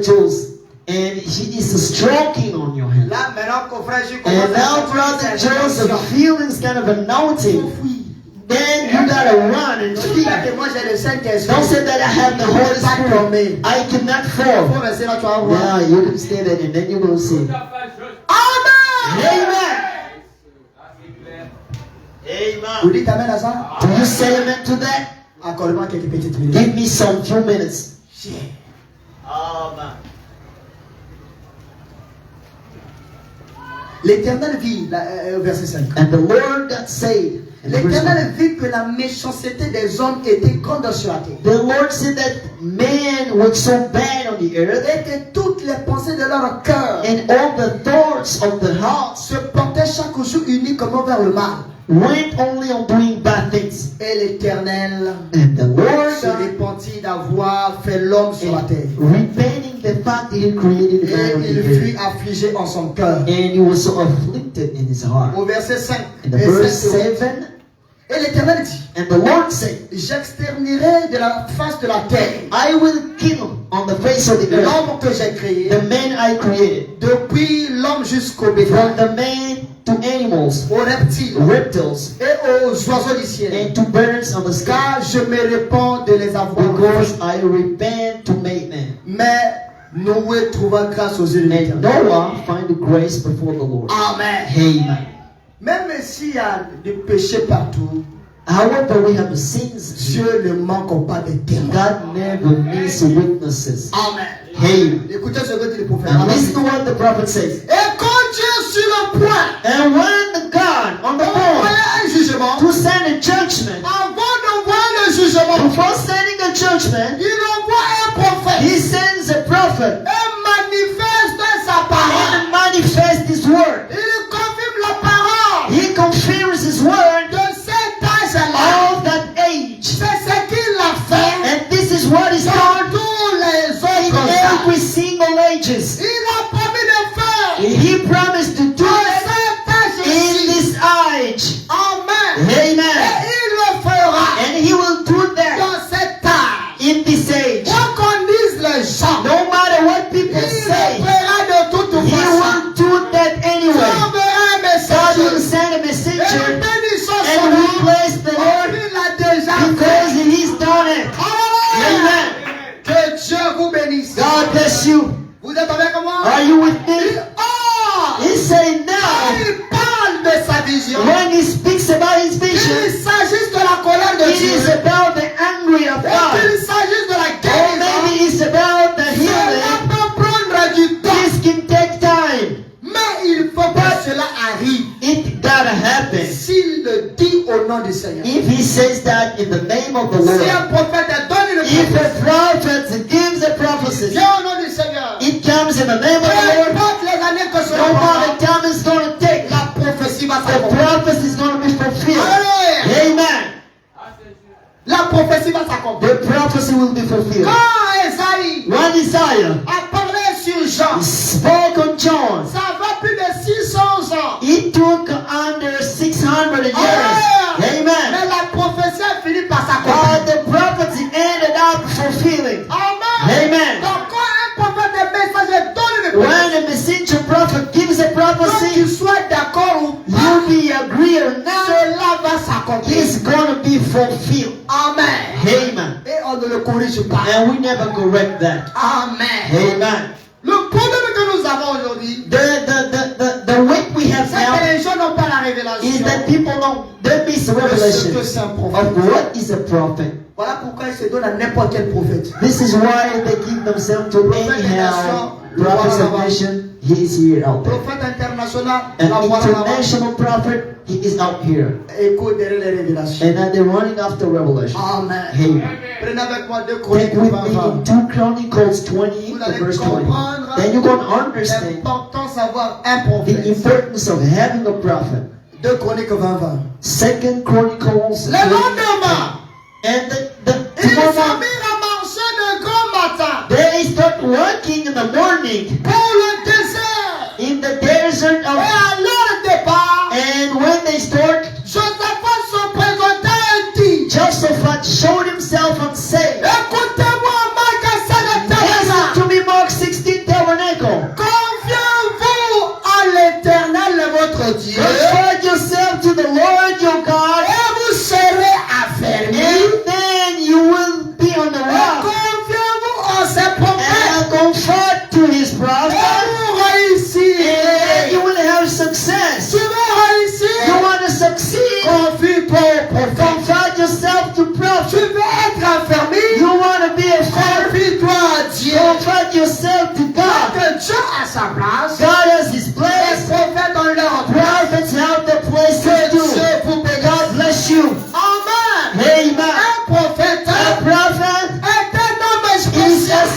Jules, and she is stroking on your hand. là, maintenant, qu'on frère, je And commence now, à brother Jules, the feelings kind of announcing. Then you gotta run and Ne dis flee. pas que moi j'ai le Saint-Esprit. Don't say that I have the Holy Pas Spirit. tomber. I cannot Faut fall. rester là, tu vas voir. Yeah, you can stay there and then you will see. Amen. Amen. Vous dites Amen à ça? Do you say amen to that? Accorde-moi quelques petites minutes. Give me some few minutes. L'Éternel vit, verset 5. And the Lord God said, in verse 1, L'Éternel vit que la méchanceté des hommes était grande sur la terre. the Lord said that man men were so bad on the earth, et que toutes les pensées de leur cœur and all the thoughts of the heart se portaient chaque jour uniquement vers le mal. went only on doing bad things. Et l'Éternel And the Lord se repentit d'avoir fait l'homme sur la terre. repenting the fact that He created man Et on il the fut earth. affligé en son cœur. And He was so afflicted in His heart. Au verset 5. In the et verse 7, 7, et l'Éternel dit, and the Lord said, j'exterminerai de la face de la terre I will kill on the face of the earth l'homme que j'ai créé, the man I created, depuis l'homme jusqu'au from bétail, the man to animals, aux reptiles reptiles, et aux oiseaux du ciel. and to birds on the sky, Car je me répands de les avoir because faits. I repent to make man. Mais Noé trouva grâce aux yeux de And l'Éternel. Noah find grace before the Lord. Amen. Amen. Même s'il y a du péché partout, However, we have sins. Dieu ne manque pas de témoins. God never misses witnesses. Amen. Amen. Écoutez ce que dit le prophète. And listen to what the prophet says. Et quand Dieu est sur le point And when God on the d'envoyer phone un jugement, to send a judgment, avant d'envoyer le jugement, before sending a judgment, il envoie un prophète He sends a prophet et manifeste sa parole. and manifests His word. Il confirme la parole He confirms His word de cet âge-là. of that age. C'est ce qu'il a fait And this is what He's dans done tous les in autres every âges. single ages. Il a promis de faire He promised to do dans it cet âge in ici. this age. Amen. Et Amen. il le fera And He will do that dans cet âge. in this age. Quoi qu'on dise les gens, No matter what people il le say, fera de toute He façon. will do that Il anyway. enverra un God will messager. send a Et nous messenger bénissons son and nom. we bless the Lord Il l'a déjà because fait. He's done it. Amen. Amen. Que Dieu vous bénisse. God bless you. Vous êtes avec moi? Are you with me? Oh! He said Quand now, il parle de sa vision, when He speaks about His qu'il vision, s'agisse de la colère de it is Dieu, about the angry of et God. qu'il s'agisse de la Or guérison, maybe it's about the cela healing. peut prendre du temps. This can take time. Mais il faut que cela arrive. It gotta happen. S'il le dit au nom du Seigneur. If He says that in the name of the Si Lord, un prophète donne une if prophétie, a prophet gives a prophecy, viens au nom du Seigneur. it comes in the name of Peu the Lord. importe les années que cela No prendra, matter time it's going to take, la prophétie va the s'accomplir. prophecy is going to be fulfilled. Alléluia. Amen. La prophétie va s'accomplir. The prophecy will be fulfilled. Quand Esaïe When Isaiah a parlé sur Jean, spoke on John, ça va plus de 600 ans. it took under 600 years. Alléluia. Amen. Mais la prophétie a fini par s'accomplir. But the prophecy ended up fulfilling. Amen. Amen. Donc quand un prophète de messager donne une When prophétie, a messenger prophet gives a que tu prophecy, sois d'accord ou pas, you be agree or not, cela va s'accomplir. it's going to be fulfilled. Amen. Amen. Et on ne le corrige pas. And we never correct that. Amen. Amen. Le problème que nous avons aujourd'hui, The weight we have c'est que now les gens n'ont pas la révélation is that people don't miss the de ce revelation que c'est un prophète. of what is a prophet. Voilà pourquoi ils se donnent à n'importe quel prophète. This is why they give themselves to anyhow. Prophets of nation, he is here out there. Prophète international, An la voilà là-bas. international prophet, he is out here. Écoute derrière les révélations. And now they're running after revelation. Amen. Amen. Prenez avec moi 2 Chroniques Take with me 20. in 2 Chronicles 20, Vous the allez verse 20. comprendre Then you're going to understand l'importance d'avoir un the prophète. importance of having a prophet. 2 Chroniques 20. 2 Chronicles Le 20. lendemain, And ils se tomorrow mirent à marcher de grand matin they start working in the morning pour le désert. in the desert Et of, à leur départ, and when they start, Josaphat se présenta et dit, Josaphat showed himself on sale. écoutez-moi, Marc 7 Listen to me, Mark 16 Tabernacle. confiez-vous à l'Éternel votre Dieu Confide yourself to the Lord your God, et vous serez affermis. and then you will be on the Et rock. confiez-vous en ses prophètes And confide to his et prophet, vous and réussirez. you will have success. Tu veux réussir? You want to succeed? Confie-toi au prophète. Confide yourself to Tu prophet. veux être affermi? You want to be a father? Confie-toi à Dieu. Confide yourself to God. Que Dieu a sa place. God has his Les place. prophètes ont leur place. Prophets have the place Que to do. Dieu vous bénisse. God bless you. Amen. Amen. Un prophète A prophet est un homme is a spécial.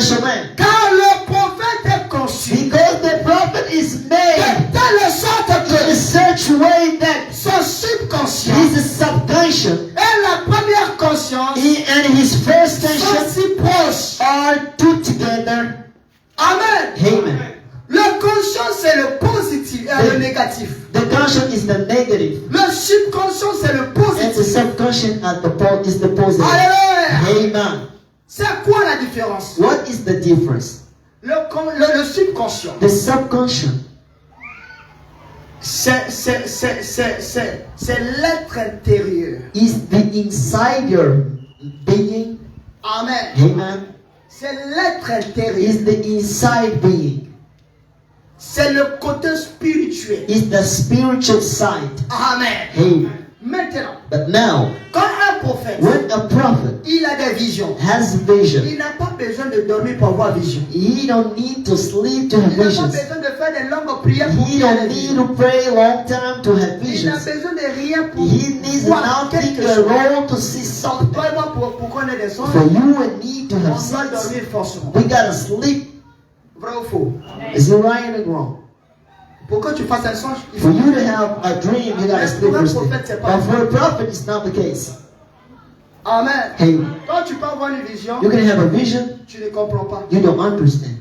special man. Car le prophète est conçu Because the prophet is de made telle sorte in que such a way that son subconscient his subconscious et la première conscience and his first sont conscious si proches. are two together. Amen. Amen. Le conscient, c'est le positif et le négatif. The conscious is the negative, Le subconscient, c'est le and the positif. subconscious is the positive. Alléluia. Amen. C'est quoi la différence? What is the difference? Le subconscient, The subconscious c'est l'être intérieur. is the insider being. Amen. Amen. C'est l'être intérieur. Is the inside being. C'est le côté spirituel. Is the spiritual side. Amen. Amen. Maintenant, But now, quand un prophète, when a prophet il a des visions, has vision, il n'a pas besoin de dormir pour avoir vision. he don't need to sleep to have Il n'a pas visions. besoin de faire des longues prières pour He voir don't les need visions. to pray a long time to have Il n'a visions. besoin de rien pour He needs voir nothing quelque at chose. all to see something. Toi et moi, pour qu'on ait des songes, For you and me to on have doit sense, dormir forcément. we gotta sleep. Vrai ou faux? Is it right or wrong? Pour que tu fasses un songe, il For faut you to have a dream, you gotta sleep first. But for a prophet, it's not the case. Amen. Hey, Quand tu peux avoir une vision, you can have a vision, tu ne comprends pas. you don't understand.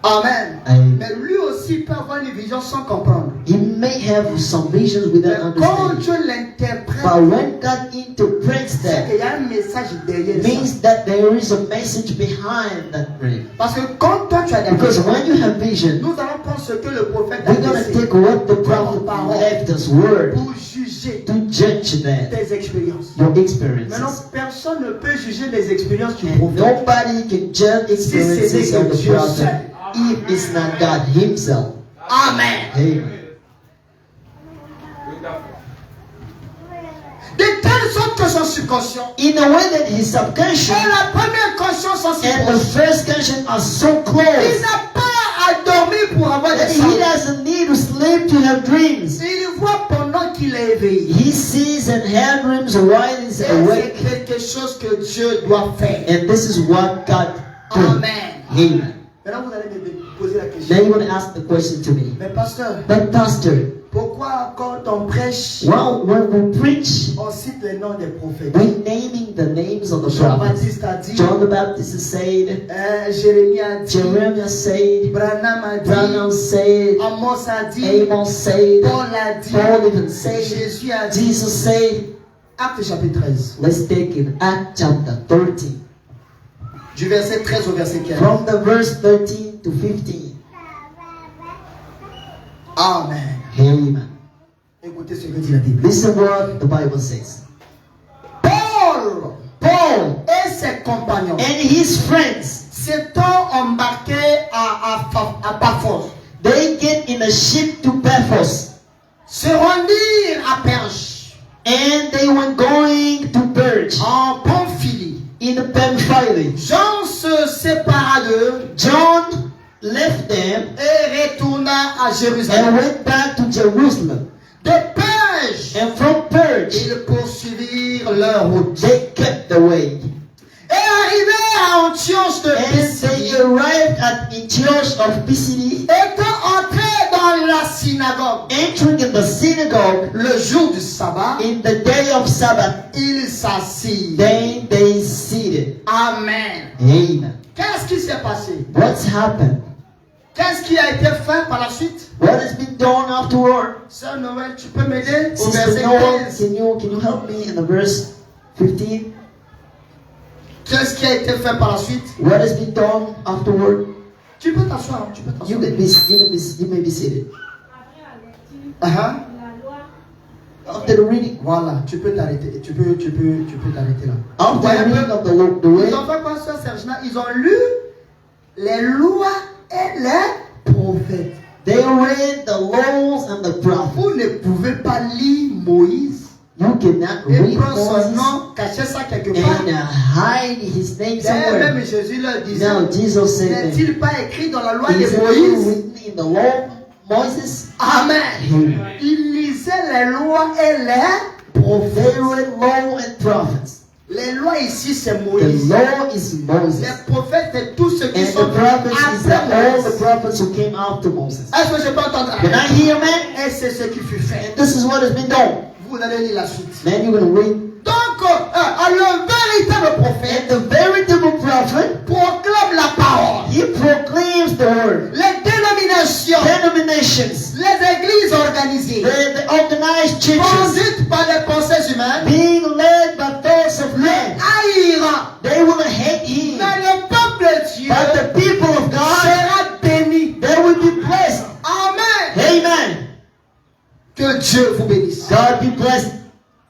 Amen. Amen. Mais lui aussi peut avoir une vision sans comprendre. He may have some visions Mais without quand understanding. Dieu l'interprète, But when God interprets c'est that, qu'il y a un message derrière ça. means that there is a message behind that dream. Parce que quand toi tu as des Because visions, when you have vision, nous allons prendre ce que le prophète a we're gonna laissé take what the prophet left us word pour juger to judge that, tes expériences. your Maintenant, experiences. personne ne peut juger les expériences du And prophète. nobody can judge experiences of the prophet if it's not God Himself. Amen. Amen. De telle sorte que son subconscient In a way that his subconscious et la première conscience sont si and the proches. first conscious are so Il close n'a pas à dormir pour avoir that des he songes. doesn't need to sleep to have dreams. Il voit pendant qu'il est éveillé. He sees and has dreams while he's Et awake. c'est quelque chose que Dieu doit faire. And this is what God does. Amen. Amen. Maintenant, vous allez me poser la Now question. you want to ask the question to me. Mais pasteur, But pastor, pourquoi quand on prêche, well, when we preach, on cite les noms des prophètes? we're naming the names of the prophets. Jean-Baptiste a dit, John the Baptist said, Jérémie a dit, Jeremiah said, Branham a Branham dit, said, Amos a dit, Amos said, Paul a dit, Paul even said, Jésus a dit. Jesus said. Acte chapitre 13, Let's take in Acts chapter 13. du verset 13 au verset 15. From the verse 13 to 15. Amen. Amen. Écoutez ce que dit la Bible. Listen what the Bible says. Paul Paul et ses compagnons and his friends, s'étant embarqués à Paphos, they get in a ship to Paphos, se rendirent à Perge, and they were going to Perge en Pamphylie. in Pamphylia. Jean se sépara d'eux John left them et retourna à and Jérusalem. went back to Jerusalem. De Perge, And from Perge, ils poursuivirent leur route. they kept the way. Et arrivés à Antioche de And they Pisidie, arrived at Antioch of Pisidia, étant entrés dans la synagogue entering in the synagogue le jour du sabbat, in the day of Sabbath. ils s'assirent. Then they seated. Amen. Amen. Qu'est-ce qui s'est passé? What's happened? Qu'est-ce qui a été fait par la suite? What has been done afterward? Sœur Noël, tu peux m'aider au Sister verset Noel, 15. can you help me in the verse 15? Qu'est-ce qui a été fait par la suite? What has been done afterward? Tu peux t'asseoir, tu peux You t'asseoir. may be seated. Uh-huh. After the reading, Voilà, tu peux t'arrêter. Tu peux t'arrêter là. after the reading of the way, Ils ont fait quoi, Sœur Sergina? Ils ont lu les lois et les prophètes. they read the laws and the prophets. Vous ne pouvez pas lire Moïse You cannot et read prendre son Moses nom, cacher ça quelque part. and hide his name D'ailleurs, somewhere. même Jésus leur disait, Now Jesus said that. n'est-il pas écrit dans la loi Is de it Moïse? written in the law, Moses? Amen. They Il lisait les lois et les prophètes. read law and prophets. Les lois ici, c'est The Moïse. law is Moses. Les prophètes, c'est tous ceux qui And sont the prophets is après all the Moïse. prophets who came after Moses. Est-ce que je peux entendre? Can I hear, man? Et c'est ce qui fut fait. And this is what has been done. Vous allez lire la suite. Man, you're going to read. Donc, le véritable prophète And the veritable prophet, proclame la parole. he proclaims the word. Les dénominations, Denominations, les églises organisées, the organized churches, conduites par les pensées humaines, being led by thoughts of men, haïra. they will hate him. Mais le peuple de Dieu But the people of God, sera béni. they will be blessed. Amen. Amen. Que Dieu vous bénisse. God be blessed.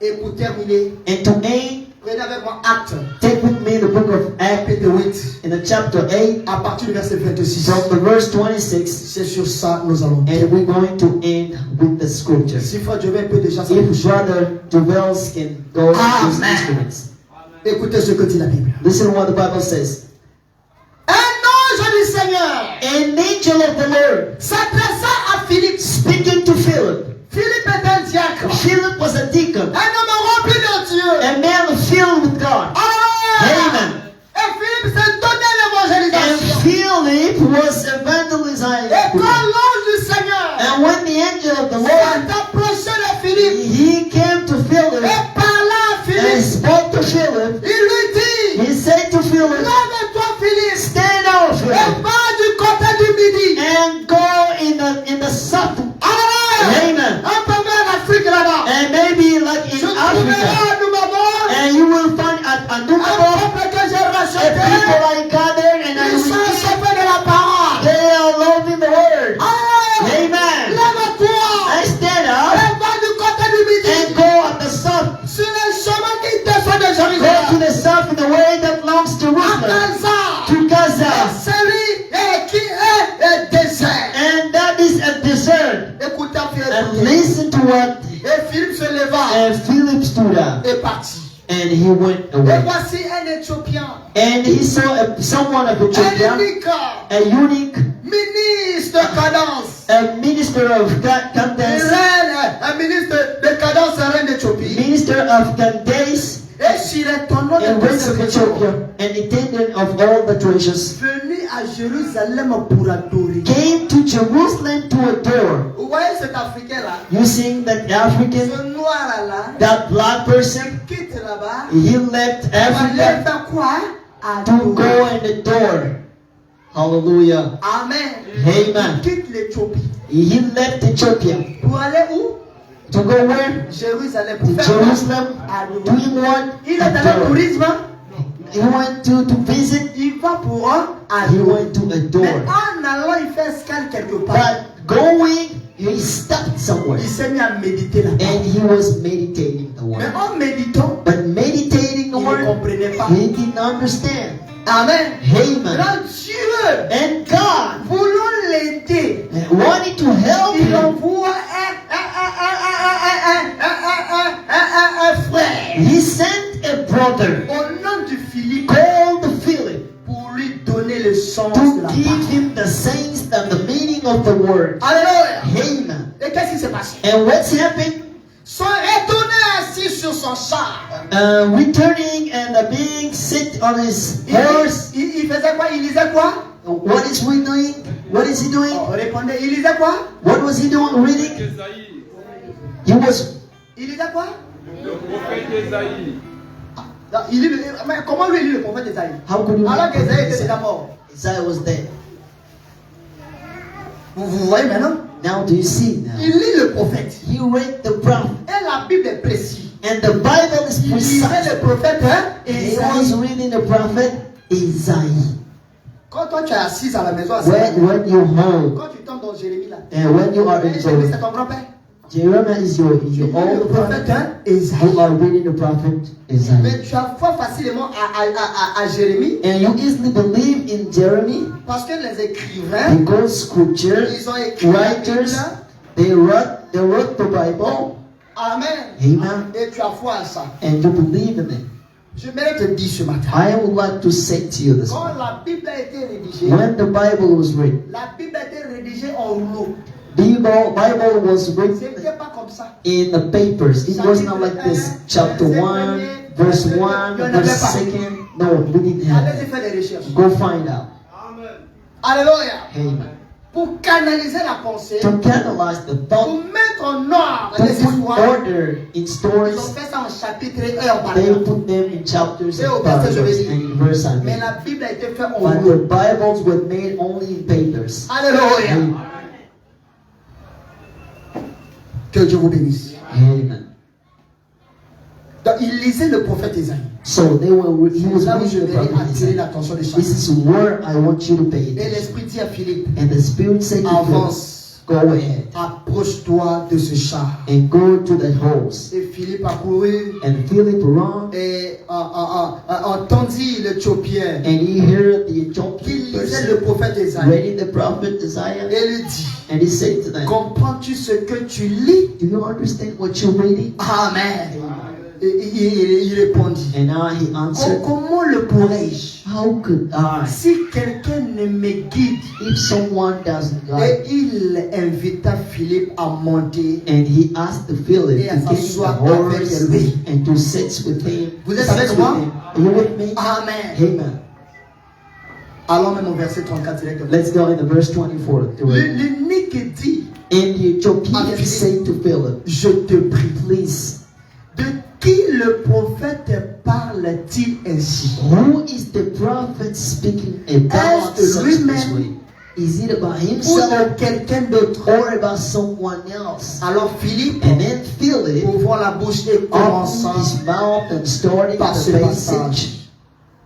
Et pour terminer, And to end, prenez avec moi Actes, take with me the book of Acts chapitre 8, in the chapter 8 à partir du verset 26. from the verse 26. C'est sur ça nous allons. And we're going to end with the scripture. Si frère Joël peut déjà If s'approcher. Brother Duels can go with his Amen. instruments. Écoutez ce que dit la Bible. Listen to what the Bible says. Un ange du Seigneur An angel of the Lord s'adressa à Philippe. speaking to Philip. Philippe est un diacre. Philip was a deacon, Un homme rempli de Dieu. a man filled with God. Amen. Et Philippe s'est donné And l'évangélisation. Philip was evangelizing. Et quand l'ange du Seigneur And when the angel of the s'est Lord, approché de Philippe he came to Philip et parla à and Philippe, spoke to Philip, il lui dit, he said to Philip, lève-toi Philippe stand up, et Philip, va du côté du midi. and go in the south. Amen. Un peu vers l'Afrique là-bas. And maybe like Je in trouverai Africa. un Noumabon, And you will find a un Nubaba, peuple que j'ai a racheté. people are gathered and I Ils sont will sauvés de la parole. they are loving the word. Amen. Lève-toi I stand et up va du côté du midi. and go at the south. Sur le chemin qui descend de Go to Jérusalem. the south in the way that belongs to À Jerusalem. Gaza. To Gaza. Celui qui est désert. And that is a desert. Écoutez, And Philippe. listen to what Et Philippe se leva and Philip stood up et partit. and he went Et away. voici un Éthiopien, And he saw someone of un Ethiopia, unique a eunuch, ministre de cadence. a minister of Candace, Un ministre de cadence reine d'Éthiopie. minister of Candace, Et sur les tonneaux and de prince of Ethiopia, an attendant of all the treasures, venu à Jérusalem pour adorer. came to Jerusalem to adore. Vous voyez cet Africain-là, You seeing that African, ce noir-là, that black person, quitte là-bas, he left il Africa allait faire quoi? to go Adorer. and adore. Hallelujah. Amen. Amen. Il quitte l'Éthiopie He left Ethiopia pour aller où? to go where? Jérusalem. To Pour faire quoi? Jerusalem. Adorer. Doing what? Il est allé au Adore. tourisme. He went to visit. Il va pour He adorer. went to Mais adore. en allant, il fait escale quelque part. But going, he stopped somewhere. Il s'est mis à méditer là-bas. And he was meditating the Mais word. en méditant, But meditating the il ne word, comprenait pas. he didn't understand. Amen. Amen. Quand Dieu And God voulant l'aider, wanted to help il him. envoie un frère He sent a brother au nom de Philippe called Philip pour lui donner le sens de to la give parole. him the sense and the meaning of the word. Alléluia. Amen. Et qu'est-ce qui s'est passé? And what's happened? Sont retournés assis sur son char. Returning and being sit on his Il, horse. il faisait quoi? Il lisait quoi? What is we doing? What is he doing? Oh, répondez, il lisait quoi? What was he doing? Reading? He was. Il lisait quoi? Le prophète Esaïe. Non, il lit mais comment lui lit le prophète Esaïe? How could you? Alors qu'Esaïe était déjà mort. Isaiah was dead. Vous voyez maintenant? Now do you see now? Il lit le prophète. He read the prophet, Et la Bible est précise. and the Bible is Il lisait precise. le prophète He was Esaïe. reading the prophet Isaiah. Quand toi tu es assis à la maison, à When you're home quand tu tombes dans Jérémie là, and when you are in Jérémie c'est Jeremiah, ton grand-père. Jeremiah is your Tu lis le old prophète prophet. Esaïe. You are reading the prophet Isaiah. Mais tu as foi facilement à Jérémie And you easily believe in Jeremy parce que les écrivains, because scripture ils ont écrit la writers Bible. they wrote the Bible. Amen. Amen. Et tu as foi à ça. And you believe in it. Je voudrais te dire ce matin. I would like to say to you this Quand morning, la Bible a été rédigée, when the Bible was written, la Bible a été rédigée en rouleau. the Bible was Ce written n'était pas comme ça. in the papers. It was not like this. Chapter 1, verse 1, Il y en avait verse pas. 2. No, we didn't have Allez-y it. faire des recherches. Go find out. Alléluia. Amen. Pour canaliser la pensée, To canalize the pour thought, mettre en ordre to les put histoires, order in ils ont stories, fait ça en chapitre et en they paragraphe. put them in chapters Et au and verset, je vais paragraphs dire. and in verse I Mais mean. la Bible a été faite en But the rouge. Bibles were made only in papers. Alléluia. Amen. Que Dieu vous bénisse. Amen. Donc, il lisait le prophète Isaïe. So they were, he was Là où je reading the vais prophet attirer Isaiah. l'attention de chacun. This is where I want you to pay Et attention. l'Esprit dit à Philippe, And the Spirit said to him, avance, go ahead approche-toi de ce char. and go to that horse. Et Philippe a couru And Philip ran et entendit l'Éthiopien and he heard the qui Ethiopian lisait le person prophète Isaïe reading the prophet Isaiah, et lui dit, and he said to them, comprends-tu ce que tu lis? do you understand what you're reading? Amen. Et il répondit, And now he answered, comment le pourrais-je how could I, si quelqu'un ne me guide? if someone doesn't Et guide? il invita Philippe à monter. And he asked Philip Et à to get in the s'asseoir horse avec lui. and to sit with him. Vous êtes Sit avec with moi? him. Are you with me? Amen. Amen. Allons même au verset 34 directement. Let's go in the verse 24. to it. L'unique dit, And the Ethiopian Philip. said to Philip, je te prie, please, de qui le prophète parle-t-il ainsi? who is the prophet speaking about Est-ce such lui-même? this way? Is it about Ou himself de quelqu'un d'autre? or about someone else? Alors Philippe, And then Philip ouvrant la bouche et opened commençant his mouth and starting par at ce the passage, passage,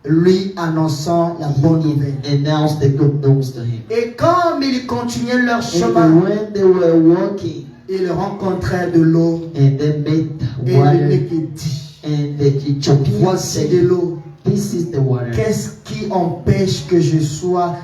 lui annonçant la bonne nouvelle. he announced the good news to him. Et comme ils continuaient leur And chemin, when they were walking, ils rencontrèrent de l'eau. and they met Et water, l'unique dit, and the Ethiopian voici de said, l'eau. this is the water. Qu'est-ce qui empêche que je ne sois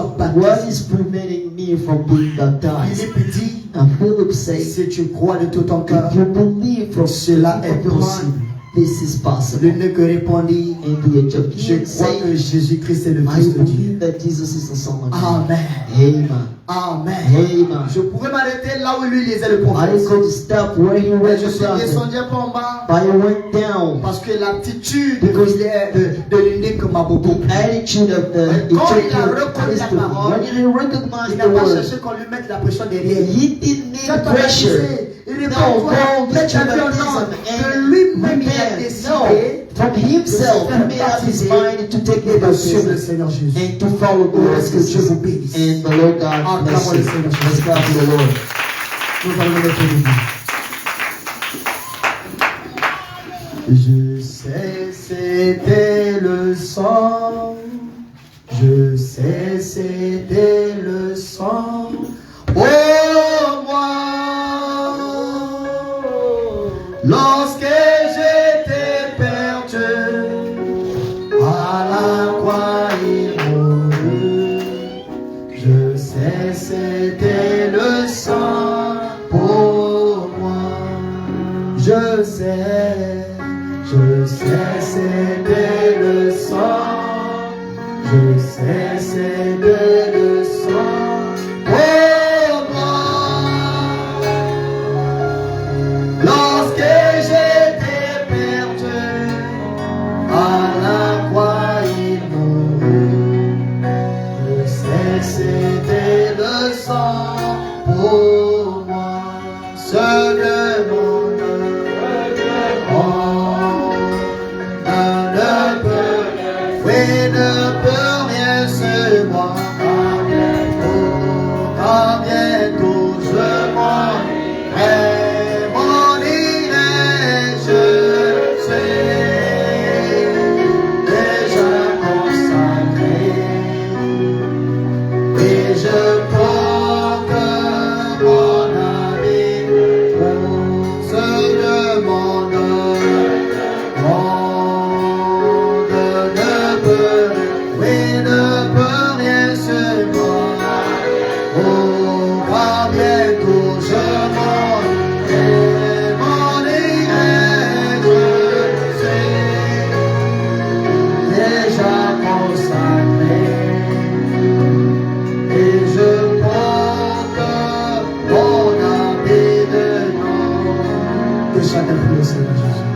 What baptisé? is preventing me from being baptized? Philippe dit, And Philip said, si tu crois de tout ton cœur, if you believe from cela est of your possible. mind, this is possible. L'unique répondit, And the je Ethiopian crois que said, Jésus-Christ est le I Fils de Dieu. believe that Jesus is the Son of God. Amen. Amen. Amen. Amen. Je pouvais m'arrêter là où lui lisait le I prophète. could stop where he Mais read je the suis prophet, descendu un peu en bas but I went down. parce que l'attitude Because de l'unique m'a beaucoup The plu. attitude of the Quand il a Ethiopian reconnu la priest, parole, when he recognized Il n'a the pas word, cherché qu'on lui mette la pression derrière. he didn't need Quand on a pressure. dit, il No, répond quoi? go Mais get tu your as vu un baptism homme and que lui-même il a repent. décidé No, from himself, he made up his mind to take the et de suivre le baptism Seigneur Jésus. and to follow the Oh, Lord est-ce que Dieu vous Jesus. bénisse? And the Lord God bless Acclamons le you. Seigneur. Let's clap to the Lord. Nous allons nous mettre debout. Je sais c'était le sang. Je sais c'était le sang. Oh moi, lorsque j'étais perdu, à la croix il mourut. Je sais c'était le sang pour moi. Je sais c'était le sang. Je sais c'était le sang pour moi. Lorsque j'étais perdu, à la croix il mourut. Je sais c'était le sang pour moi. Ce demande ne peut, oui, ne peut rien se voir. À bientôt je m'en irai, je sais déjà consacré. Et je porte mon ami, on se demande, ne peut, oui, ne peut rien se voir. Oh, car bientôt je m'en irai, je sais déjà consacré. Et je porte mon habit de nom. Que chacun prie le Seigneur Jésus.